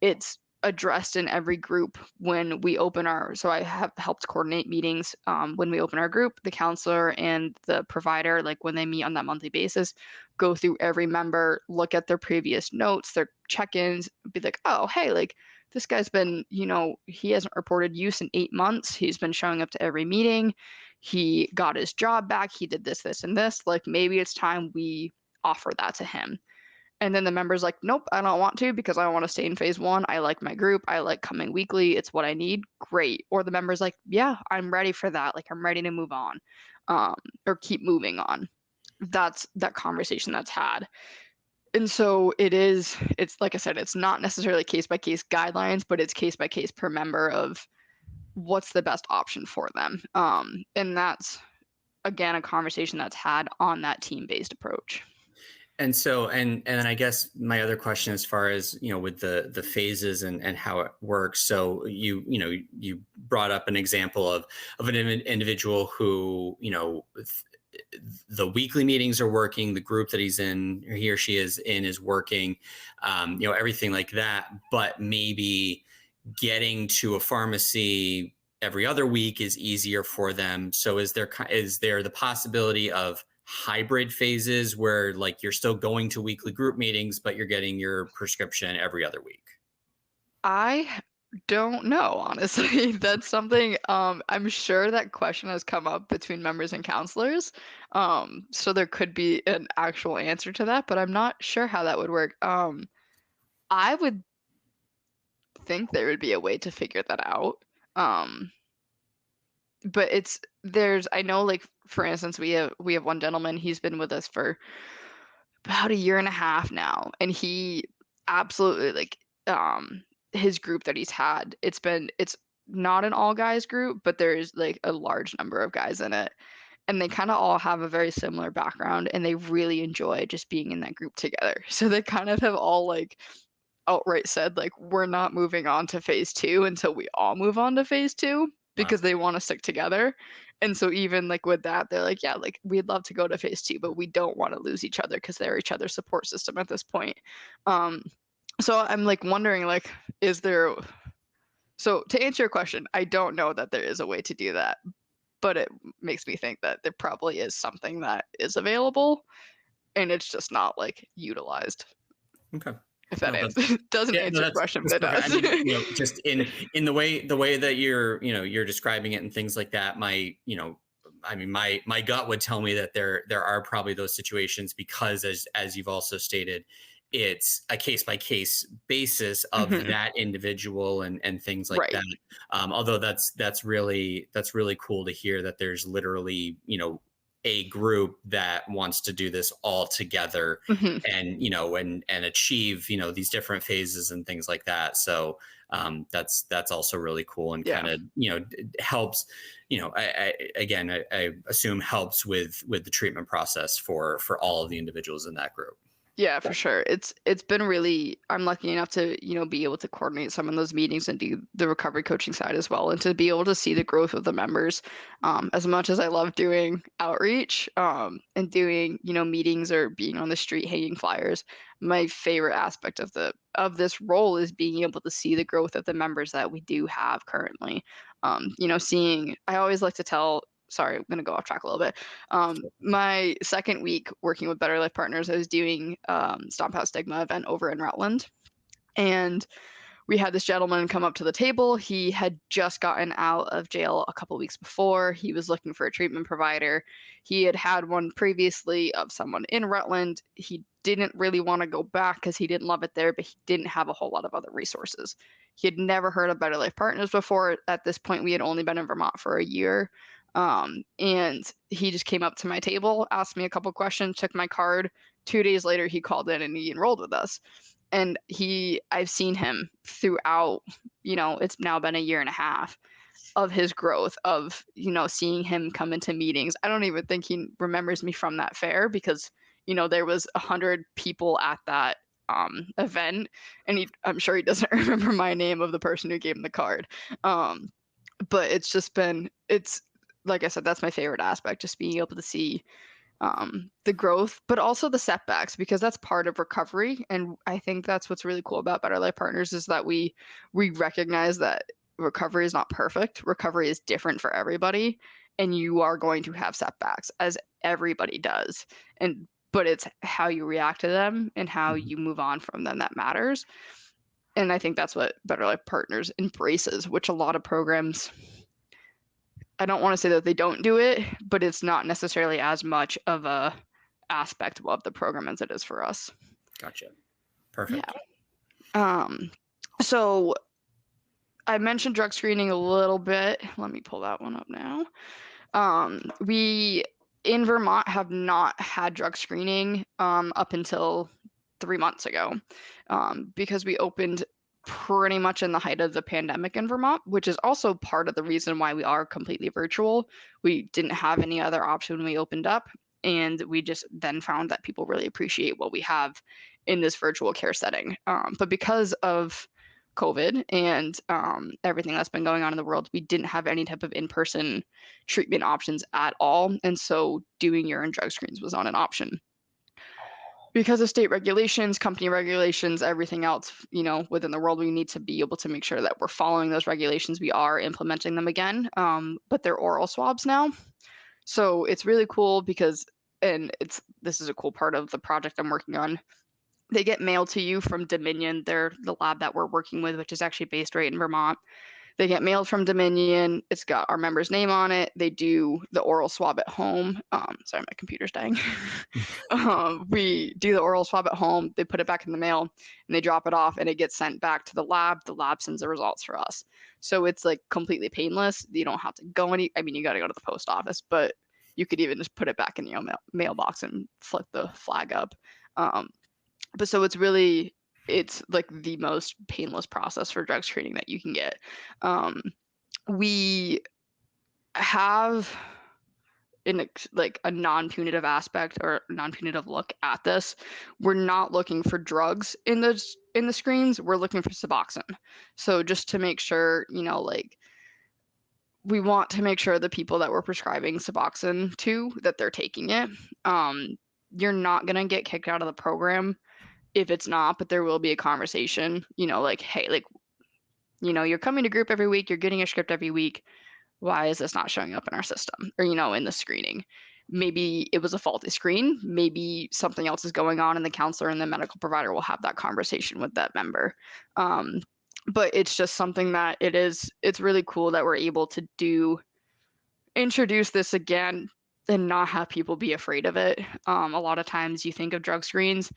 It's addressed in every group when we open our, so I have helped coordinate meetings when we open our group. The counselor and the provider, like when they meet on that monthly basis, go through every member, look at their previous notes, their check-ins, be like, oh hey, like this guy's been, he hasn't reported use in 8 months, he's been showing up to every meeting, he got his job back, he did this and this, like maybe it's time we offer that to him. And then the member's like, nope, I don't want to because I want to stay in phase one. I like my group. I like coming weekly. It's what I need. Great. Or the member's like, yeah, I'm ready for that. Like, I'm ready to move on, um, or keep moving on. That's that conversation that's had. And so it's like I said, it's not necessarily case by case guidelines, but it's case by case per member of what's the best option for them. And that's, again, a conversation that's had on that team based approach. And so, and then I guess my other question, as far as with the phases and how it works. So you brought up an example of an individual who the weekly meetings are working, the group that he's in, or he or she is in, is working, everything like that. But maybe getting to a pharmacy every other week is easier for them. So is there the possibility of hybrid phases where like you're still going to weekly group meetings, but you're getting your prescription every other week? I don't know, honestly. That's something, I'm sure that question has come up between members and counselors. So there could be an actual answer to that, but I'm not sure how that would work. I would think there would be a way to figure that out. Um, but I know, like for instance, we have one gentleman, he's been with us for about a year and a half now, and he absolutely, like, his group that he's had, it's not an all guys group, but there's like a large number of guys in it, and they kind of all have a very similar background, and they really enjoy just being in that group together. So they kind of have all like outright said, like, we're not moving on to phase two until we all move on to phase two Wow. because they want to stick together. And so even like with that, they're like, yeah, like we'd love to go to phase two, but we don't want to lose each other because they're each other's support system at this point. Um, so I'm like wondering, like, is there, so to answer your question, I don't know that there is a way to do that, but it makes me think that there probably is something that is available and it's just not like utilized. Okay. If that No, answers, doesn't yeah, no, answer your question, that's but it perfect. I mean, does. just in the way that you're describing it and things like that, I mean, my gut would tell me that there are probably those situations, because as you've also stated, it's a case by case basis of Mhm. that individual and things like Right. that. Although that's really cool to hear that there's literally a group that wants to do this all together, Mhm. and achieve these different phases and things like that. So that's also really cool, and Yeah. kind of helps. I assume helps with the treatment process for all of the individuals in that group. Yeah, for sure. It's been really, I'm lucky enough to, be able to coordinate some of those meetings and do the recovery coaching side as well, and to be able to see the growth of the members. As much as I love doing outreach, and doing, meetings or being on the street hanging flyers, my favorite aspect of this role is being able to see the growth of the members that we do have currently. Seeing, I always like to tell sorry, I'm gonna go off track a little bit. My second week working with Better Life Partners, I was doing Stomp Out Stigma event over in Rutland, and we had this gentleman come up to the table. He had just gotten out of jail a couple weeks before. He was looking for a treatment provider. He had had one previously of someone in Rutland. He didn't really want to go back because he didn't love it there, but he didn't have a whole lot of other resources. He had never heard of Better Life Partners before. At this point, we had only been in Vermont for a year. And he just came up to my table, asked me a couple questions, took my card. 2 days later, he called in and he enrolled with us. And I've seen him throughout, it's now been a year and a half of his growth, of, seeing him come into meetings. I don't even think he remembers me from that fair because, there was 100 people at that event, and I'm sure he doesn't remember my name of the person who gave him the card. But it's like I said, that's my favorite aspect, just being able to see the growth, but also the setbacks, because that's part of recovery. And I think that's what's really cool about Better Life Partners, is that we recognize that recovery is not perfect. Recovery is different for everybody, and you are going to have setbacks, as everybody does. But it's how you react to them and how you move on from them that matters. And I think that's what Better Life Partners embraces, which a lot of programs, I don't want to say that they don't do it, but it's not necessarily as much of a aspect of the program as it is for us. Gotcha. Perfect. Yeah. So I mentioned drug screening a little bit. Let me pull that one up now. We in Vermont have not had drug screening up until 3 months ago, because we opened pretty much in the height of the pandemic in Vermont, which is also part of the reason why we are completely virtual. We didn't have any other option when we opened up, and we just then found that people really appreciate what we have in this virtual care setting. But because of COVID and everything that's been going on in the world, we didn't have any type of in-person treatment options at all. And so doing urine drug screens was not an option. Because of state regulations, company regulations, everything else, within the world, we need to be able to make sure that we're following those regulations. We are implementing them again, but they're oral swabs now. So it's really cool because, this is a cool part of the project I'm working on. They get mailed to you from Dominion. They're the lab that we're working with, which is actually based right in Vermont. They get mailed from Dominion. It's got our member's name on it. They do the oral swab at home. Sorry, my computer's dying. We do the oral swab at home. They put it back in the mail and they drop it off, and it gets sent back to the lab. The lab sends the results for us. So it's like completely painless. You don't have to go you got to go to the post office, but you could even just put it back in your mailbox and flip the flag up. But so it's like the most painless process for drug screening that you can get. We have like a non-punitive aspect or non-punitive look at this. We're not looking for drugs in the screens. We're looking for Suboxone. So just to make sure, we want to make sure the people that we're prescribing Suboxone to, that they're taking it. You're not going to get kicked out of the program if it's not, but there will be a conversation, like, hey, you're coming to group every week, you're getting a script every week. Why is this not showing up in our system or, in the screening? Maybe it was a faulty screen. Maybe something else is going on, and the counselor and the medical provider will have that conversation with that member. But it's just something that it's really cool that we're able to introduce this again and not have people be afraid of it. A lot of times you think of drug screens,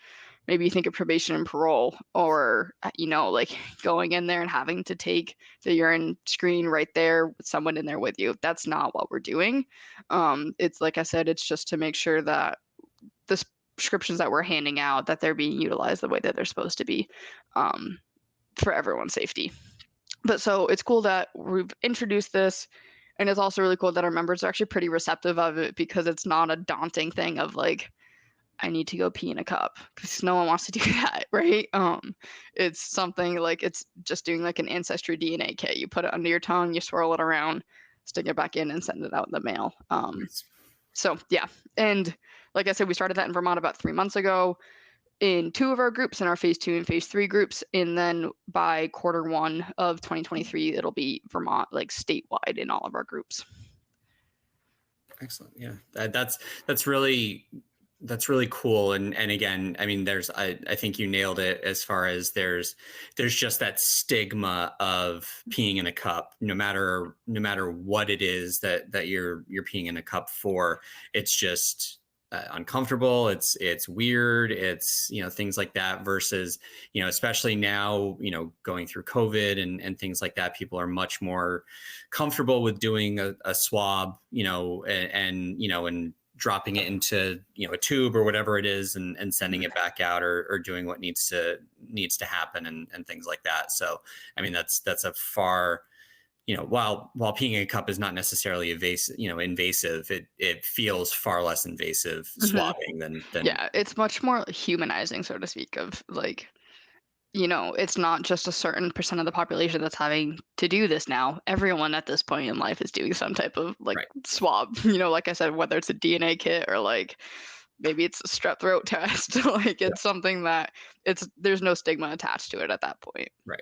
maybe you think of probation and parole, or, like going in there and having to take the urine screen right there with someone in there with you. That's not what we're doing. It's like I said, it's just to make sure that the prescriptions that we're handing out, that they're being utilized the way that they're supposed to be, for everyone's safety. But so it's cool that we've introduced this. And it's also really cool that our members are actually pretty receptive of it, because it's not a daunting thing of like, I need to go pee in a cup, because no one wants to do that, right? It's something like, it's just doing like an ancestry DNA kit. You put it under your tongue, you swirl it around, stick it back in, and send it out in the mail. So yeah, and like I said, we started that in Vermont about 3 months ago in 2 of our groups, in our phase 2 and phase 3 groups, and then by Q1 of 2023, it'll be Vermont, like statewide, in all of our groups. Excellent. Yeah, that's really that's really cool. And again, I mean, I think you nailed it as far as there's just that stigma of peeing in a cup, no matter what it is that you're peeing in a cup for. It's just uncomfortable. It's weird. It's things like that. Versus especially now going through COVID and things like that, people are much more comfortable with doing a swab, and dropping it into a tube or whatever it is, and sending it back out, or doing what needs to happen, and things like that. So I mean, that's a far, while peeing in a cup is not necessarily invasive, it feels far less invasive Hmm. swabbing than Yeah, it's much more humanizing, so to speak, of like, it's not just a certain percent of the population that's having to do this now. Everyone at this point in life is doing some type of like right. swab, like I said, whether it's a DNA kit or like maybe it's a strep throat test. Like Yeah. it's something that there's no stigma attached to it at that point. Right.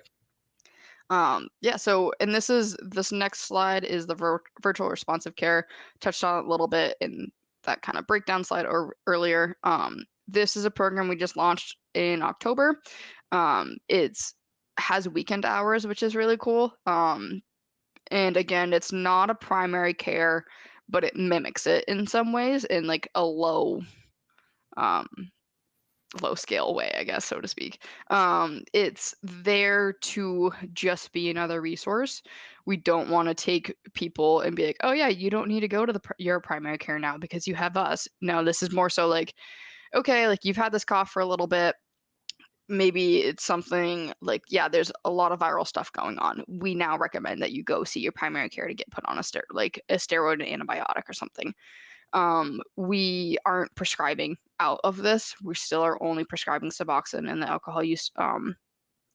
Yeah, so and this next slide is the virtual responsive care. Touched on it a little bit in that kind of breakdown slide or earlier. This is a program we just launched in October. It's has weekend hours, which is really cool. And again, it's not a primary care, but it mimics it in some ways in like a um, low scale way, I guess, so to speak. It's there to just be another resource. We don't want to take people and be like, oh yeah, you don't need to go to your primary care now because you have us. No, this is more so like, okay, like you've had this cough for a little bit. Maybe it's something like, yeah, there's a lot of viral stuff going on. We now recommend that you go see your primary care to get put on like a steroid antibiotic or something. We aren't prescribing out of this. We still are only prescribing Suboxone and the alcohol use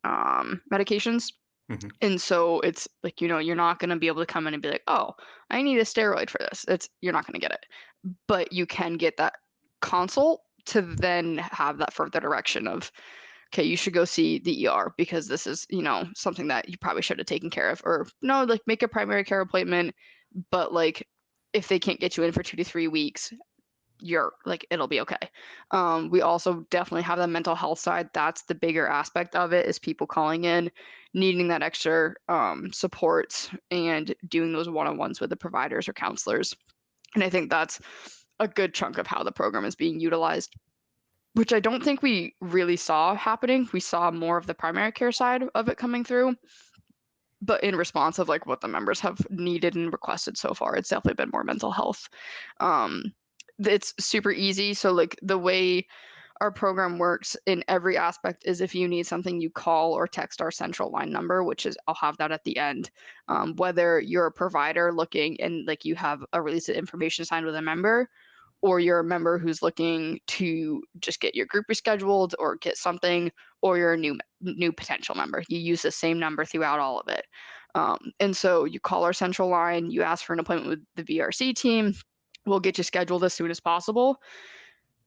medications. Hmm. And so it's like, you're not going to be able to come in and be like, oh, I need a steroid for this. You're not going to get it. But you can get that consult to then have that further direction of, okay, you should go see the ER because this is, something that you probably should have taken care of. Or no, like make a primary care appointment, but like if they can't get you in for 2 to 3 weeks, you're like it'll be okay. We also definitely have the mental health side. That's the bigger aspect of it, is people calling in needing that extra support and doing those one-on-ones with the providers or counselors. And I think that's a good chunk of how the program is being utilized, which I don't think we really saw happening. We saw more of the primary care side of it coming through, but in response of like what the members have needed and requested so far, it's definitely been more mental health. um it's super easy. So like the way our program works in every aspect is, if you need something, you call or text our central line number, which is, I'll have that at the end. Whether you're a provider looking and like you have a release of information signed with a member, or you're a member who's looking to just get your group rescheduled or get something, or you're a new potential member, you use the same number throughout all of it. And so you call our central line, you ask for an appointment with the VRC team. We'll get you scheduled as soon as possible.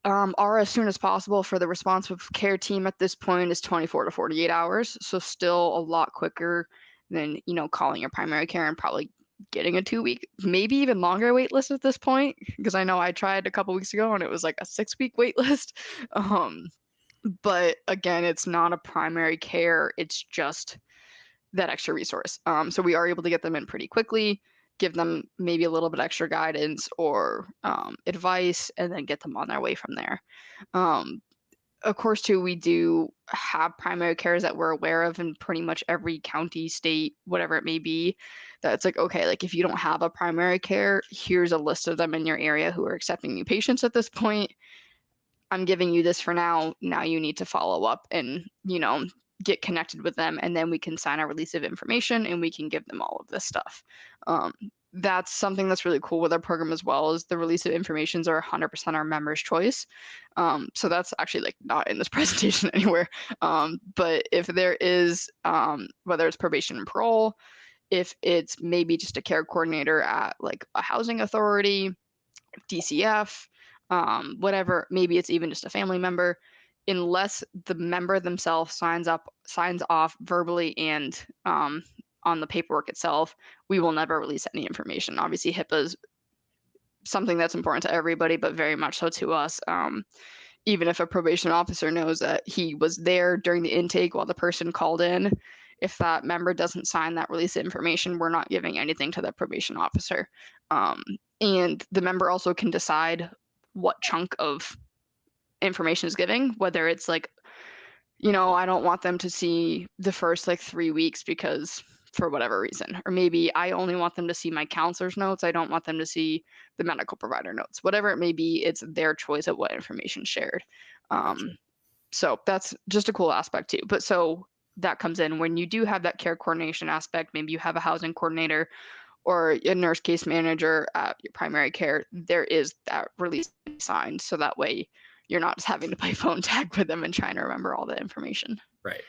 Our as soon as possible for the responsive care team at this point is 24 to 48 hours. So still a lot quicker than, calling your primary care and probably getting a 2 week, maybe even longer wait list at this point. Because I know I tried a couple weeks ago and it was like a 6 week wait list. Um, but again, it's not a primary care. It's just that extra resource. So we are able to get them in pretty quickly, give them maybe a little bit extra guidance or advice, and then get them on their way from there. Um, of course, too, we do have primary cares that we're aware of in pretty much every county, state, whatever it may be. That's like, okay, like if you don't have a primary care, here's a list of them in your area who are accepting new patients at this point. I'm giving you this for now. Now you need to follow up and, get connected with them. And then we can sign a release of information and we can give them all of this stuff. Um, that's something that's really cool with our program as well, is the release of informations are 100% our members' choice. So that's actually like not in this presentation anywhere. But if there is, whether it's probation and parole, if it's maybe just a care coordinator at like a housing authority, DCF, whatever, maybe it's even just a family member, unless the member themselves signs off verbally and on the paperwork itself, we will never release any information. Obviously, HIPAA is something that's important to everybody, but very much so to us. Even if a probation officer knows that he was there during the intake while the person called in, if that member doesn't sign that release of information, we're not giving anything to that probation officer. Um, and the member also can decide what chunk of information is giving, whether it's like, I don't want them to see the first like 3 weeks because for whatever reason, or maybe I only want them to see my counselor's notes. I don't want them to see the medical provider notes. Whatever it may be, it's their choice of what information shared. Gotcha. So that's just a cool aspect too. But so that comes in when you do have that care coordination aspect. Maybe you have a housing coordinator or a nurse case manager at your primary care. There is that release signed, so that way you're not just having to play phone tag with them and trying to remember all the information. Right.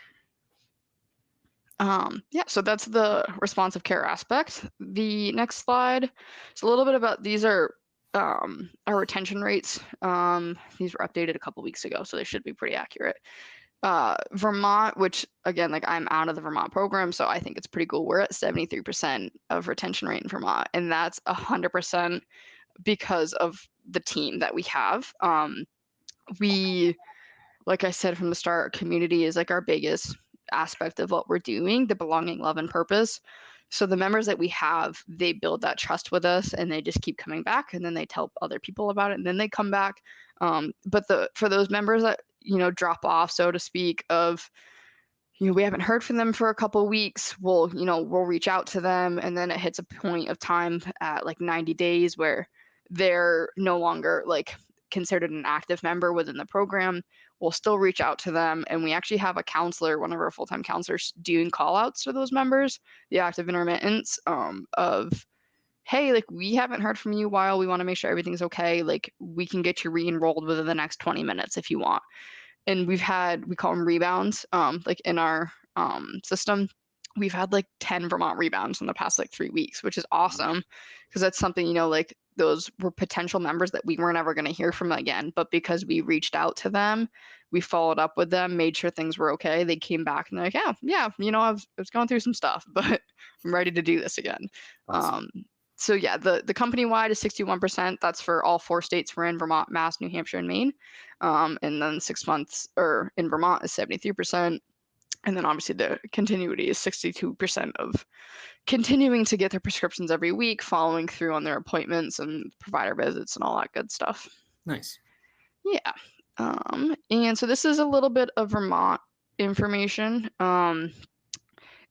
Yeah, so that's the responsive care aspect. The next slide is a little bit about these are our retention rates. These were updated a couple weeks ago, so they should be pretty accurate. Vermont, which again, like I'm out of the Vermont program, so I think it's pretty cool. We're at 73% of retention rate in Vermont, and that's 100% because of the team that we have. We, like I said from the start, community is like our biggest aspect of what we're doing, the belonging, love, and purpose. So the members that we have, they build that trust with us and they just keep coming back and then they tell other people about it and then they come back. But for those members that, drop off, so to speak, of, we haven't heard from them for a couple of weeks, we'll reach out to them and then it hits a point of time at like 90 days where they're no longer like considered an active member within the program. We'll still reach out to them, and we actually have a counselor, one of our full-time counselors, doing call outs to those members, the active intermittents, of, hey, like we haven't heard from you a while, we want to make sure everything's okay, like we can get you re-enrolled within the next 20 minutes if you want. And we call them rebounds, like in our system. We've had like 10 Vermont rebounds in the past like 3 weeks, which is awesome because that's something, like those were potential members that we weren't ever going to hear from again. But because we reached out to them, we followed up with them, made sure things were okay. They came back and they're like, yeah, I was going through some stuff, but I'm ready to do this again. Awesome. So yeah, the company-wide is 61%. That's for all 4 states we're in: Vermont, Mass, New Hampshire, and Maine. And then 6 months or in Vermont is 73%. And then obviously the continuity is 62% of continuing to get their prescriptions every week, following through on their appointments and provider visits and all that good stuff. Nice. Yeah. And so this is a little bit of Vermont information.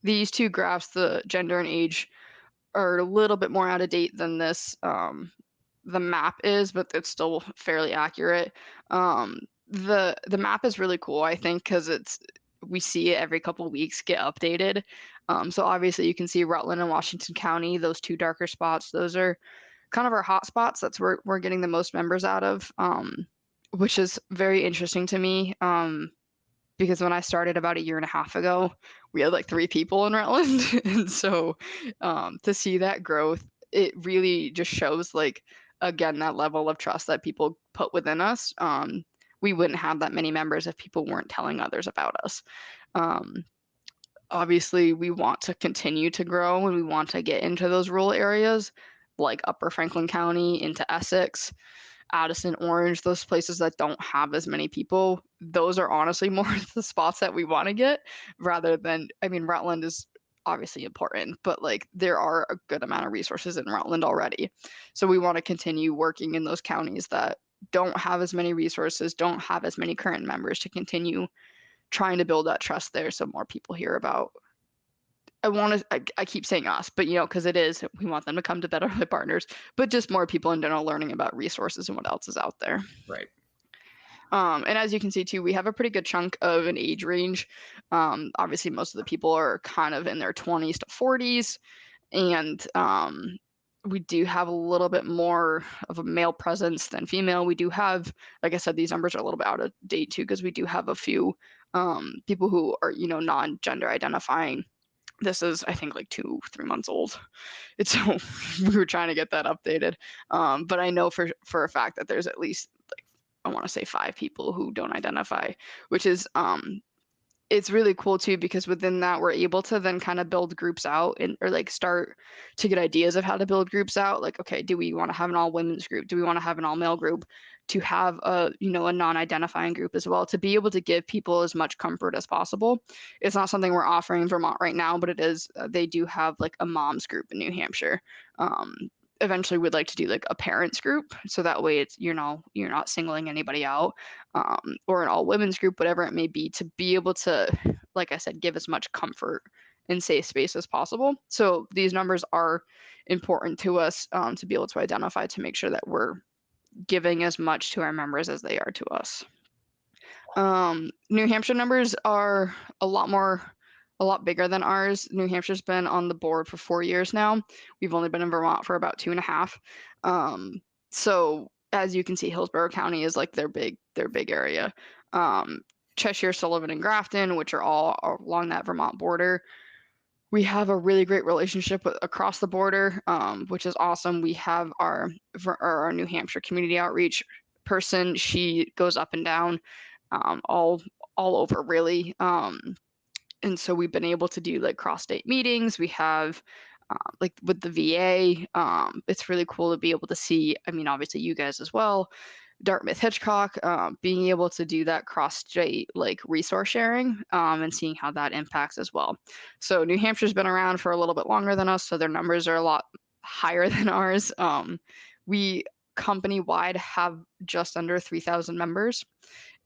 These two graphs, the gender and age, are a little bit more out of date than this. The map is, but it's still fairly accurate. The map is really cool, I think, because we see it every couple of weeks get updated. So obviously you can see Rutland and Washington County, those 2 darker spots. Those are kind of our hot spots. That's where we're getting the most members out of, which is very interesting to me. Because when I started about a year and a half ago, we had like 3 people in Rutland. And so to see that growth, it really just shows like, again, that level of trust that people put within us. We wouldn't have that many members if people weren't telling others about us. Obviously, we want to continue to grow and we want to get into those rural areas like Upper Franklin County, into Essex, Addison, Orange, those places that don't have as many people. Those are honestly more the spots that we want to get rather than, Rutland is obviously important, but like there are a good amount of resources in Rutland already. So we want to continue working in those counties that don't have as many resources, don't have as many current members, to continue trying to build that trust there so more people hear about. I keep saying us, but because it is, we want them to come to Better Life Partners, but just more people in general learning about resources and what else is out there. Right. And as you can see too, we have a pretty good chunk of an age range. Obviously, most of the people are kind of in their 20s to 40s, and we do have a little bit more of a male presence than female. We do have, like I said, these numbers are a little bit out of date too, because we do have a few people who are, non-gender identifying. This is, I think, like 2-3 months old. It's we were trying to get that updated. But I know for a fact that there's at least, like, I want to say 5 people who don't identify, which is it's really cool too because within that we're able to then kind of build groups out and or like start to get ideas of how to build groups out. Like, okay, do we want to have an all women's group? Do we want to have an all male group? To have a a non-identifying group as well, to be able to give people as much comfort as possible. It's not something we're offering in Vermont right now, but it is. They do have like a moms group in New Hampshire. Um, Eventually we'd like to do like a parents group so that way it's you're not singling anybody out, or an all women's group, whatever it may be, to be able to, like I said, give as much comfort and safe space as possible. So these numbers are important to us, to be able to identify, to make sure that we're giving as much to our members as they are to us. New Hampshire numbers are a lot bigger than ours. New Hampshire's been on the board for 4 years now. We've only been in Vermont for about 2.5. So as you can see, Hillsborough County is like their big area. Um, Cheshire, Sullivan, and Grafton, which are all along that Vermont border. We have a really great relationship across the border, which is awesome. We have our New Hampshire community outreach person. She goes up and down, all over really. And so we've been able to do like cross state meetings. We have like with the VA. It's really cool to be able to see. I mean, obviously you guys as well. Dartmouth Hitchcock, being able to do that cross state like resource sharing, and seeing how that impacts as well. So New Hampshire's been around for a little bit longer than us, so their numbers are a lot higher than ours. We company wide have just under 3,000 members.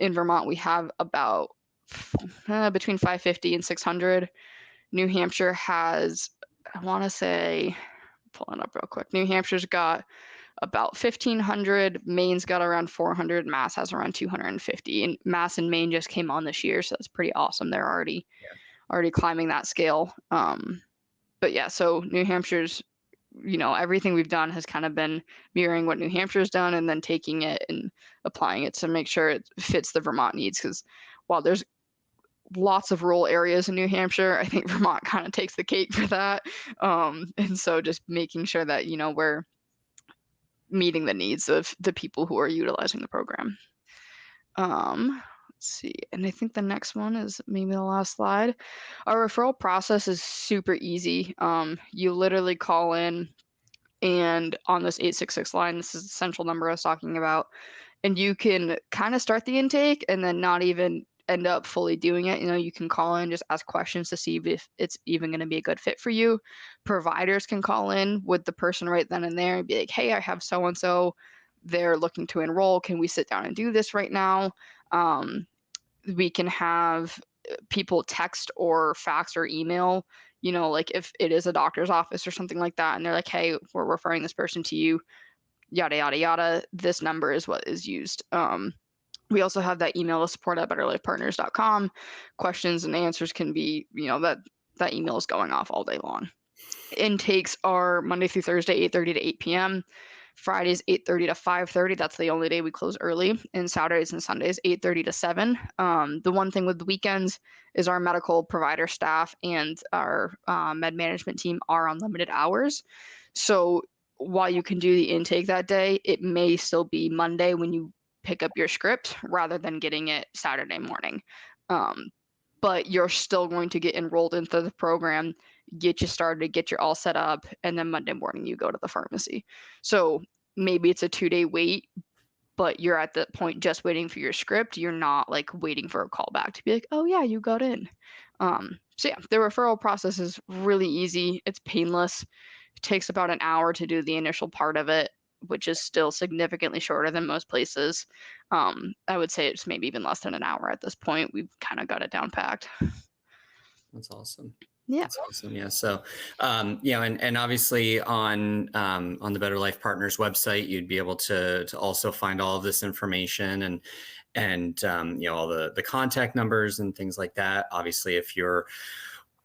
In Vermont, we have about between 550 and 600. New Hampshire has, I want to say, pulling up real quick. New Hampshire's got about 1,500. Maine's got around 400. Mass has around 250. And Mass and Maine just came on this year, so that's pretty awesome. They're already climbing that scale. But yeah, so New Hampshire's, everything we've done has kind of been mirroring what New Hampshire's done and then taking it and applying it to make sure it fits the Vermont needs. Because while there's lots of rural areas in New Hampshire, I think Vermont kind of takes the cake for that. And so just making sure that, we're meeting the needs of the people who are utilizing the program. Let's see. And I think the next one is maybe the last slide. Our referral process is super easy. You literally call in, and on this 866 line, this is the central number I was talking about, and you can kind of start the intake and then not even end up fully doing it. You can call in, just ask questions to see if it's even going to be a good fit for you. Providers can call in with the person right then and there and be like, hey, I have so and so, they're looking to enroll, can we sit down and do this right now? We can have people text or fax or email, like if it is a doctor's office or something like that, and they're like, hey, we're referring this person to you, yada yada yada, this number is what is used. We also have that email to support@betterlifepartners.com. Questions and answers can be, that email is going off all day long. Intakes are Monday through Thursday, 8:30 to 8 p.m. Fridays, 8:30 to 5:30. That's the only day we close early. And Saturdays and Sundays, 8:30 to 7. The one thing with the weekends is our medical provider staff and our med management team are on limited hours. So while you can do the intake that day, it may still be Monday when you pick up your script rather than getting it Saturday morning. But you're still going to get enrolled into the program, get you started, get you all set up, and then Monday morning you go to the pharmacy. So maybe it's a 2-day wait, but you're at the point just waiting for your script. You're not like waiting for a call back to be like, oh yeah, you got in. So yeah, the referral process is really easy. It's painless. It takes about an hour to do the initial part of it, which is still significantly shorter than most places. I would say it's maybe even less than an hour at this point. We've kind of got it down packed. That's awesome. Yeah. That's awesome. Yeah. So, and obviously on the Better Life Partners website, you'd be able to also find all of this information and all the contact numbers and things like that. Obviously, if you're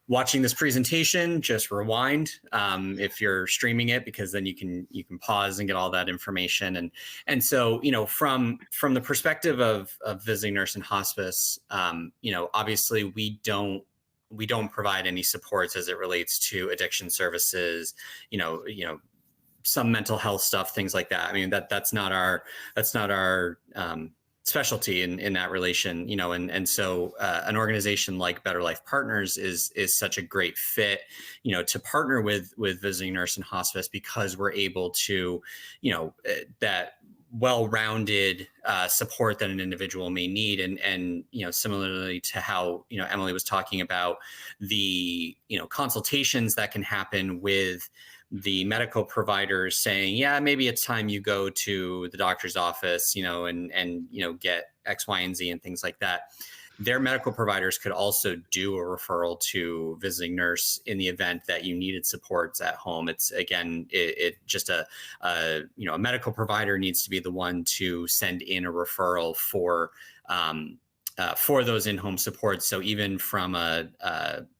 watching this presentation, just rewind if you're streaming it, because then you can pause and get all that information. And so, from the perspective of visiting nurse and hospice, obviously we don't provide any supports as it relates to addiction services, some mental health stuff, things like that. I mean, that's not our specialty in that relation, and so an organization like Better Life Partners is such a great fit, to partner with visiting nurse and hospice, because we're able to, that well-rounded support that an individual may need, and similarly to how Emily was talking about the consultations that can happen with the medical providers saying, yeah, maybe it's time you go to the doctor's office, and get X, Y, and Z and things like that. Their medical providers could also do a referral to visiting nurse in the event that you needed supports at home. It's again, it just a medical provider needs to be the one to send in a referral for those in-home supports. So even from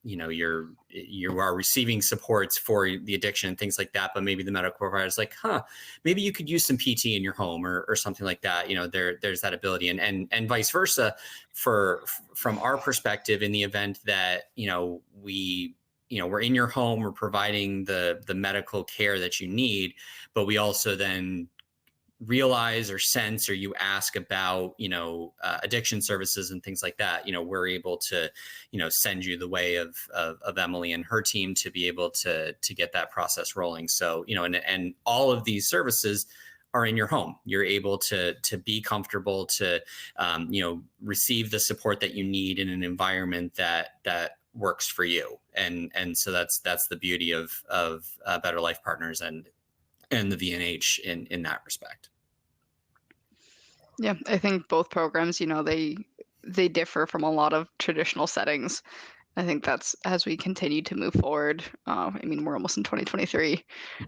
you are receiving supports for the addiction and things like that, but maybe the medical provider is like, maybe you could use some PT in your home or something like that. There's that ability, and vice versa from our perspective, in the event that we're in your home, we're providing the medical care that you need, but we also then realize or sense, or you ask about addiction services and things like that, we're able to send you the way of Emily and her team to be able to get that process rolling. So and all of these services are in your home. You're able to be comfortable, to receive the support that you need in an environment that works for you. And so that's the beauty of Better Life Partners and the VNH in that respect. Yeah, I think both programs, they differ from a lot of traditional settings. I think that's as we continue to move forward. I mean, we're almost in 2023. Right.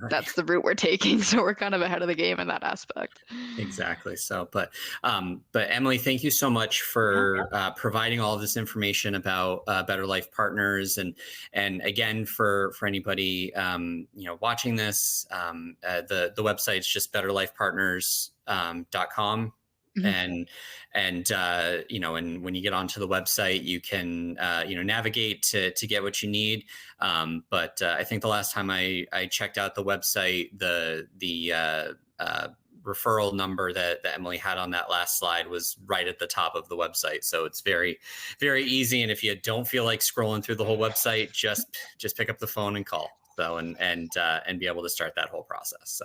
That's the route we're taking, so we're kind of ahead of the game in that aspect. Exactly. So, but Emily, thank you so much Yeah. for providing all of this information about Better Life Partners, and again, for anybody watching this, the website is just betterlifepartners.com. Mhm. And and when you get onto the website, you can navigate to get what you need. But I think the last time I checked out the website, the referral number that Emily had on that last slide was right at the top of the website. So it's very, very easy. And if you don't feel like scrolling through the whole website, just pick up the phone and call. So and be able to start that whole process.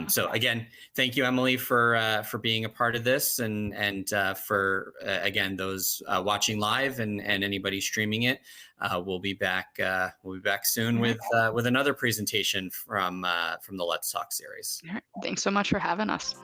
So again, thank you, Emily, for being a part of this, and for again those watching live and anybody streaming it. We'll be back soon with another presentation from the Let's Talk series. All right. Thanks so much for having us.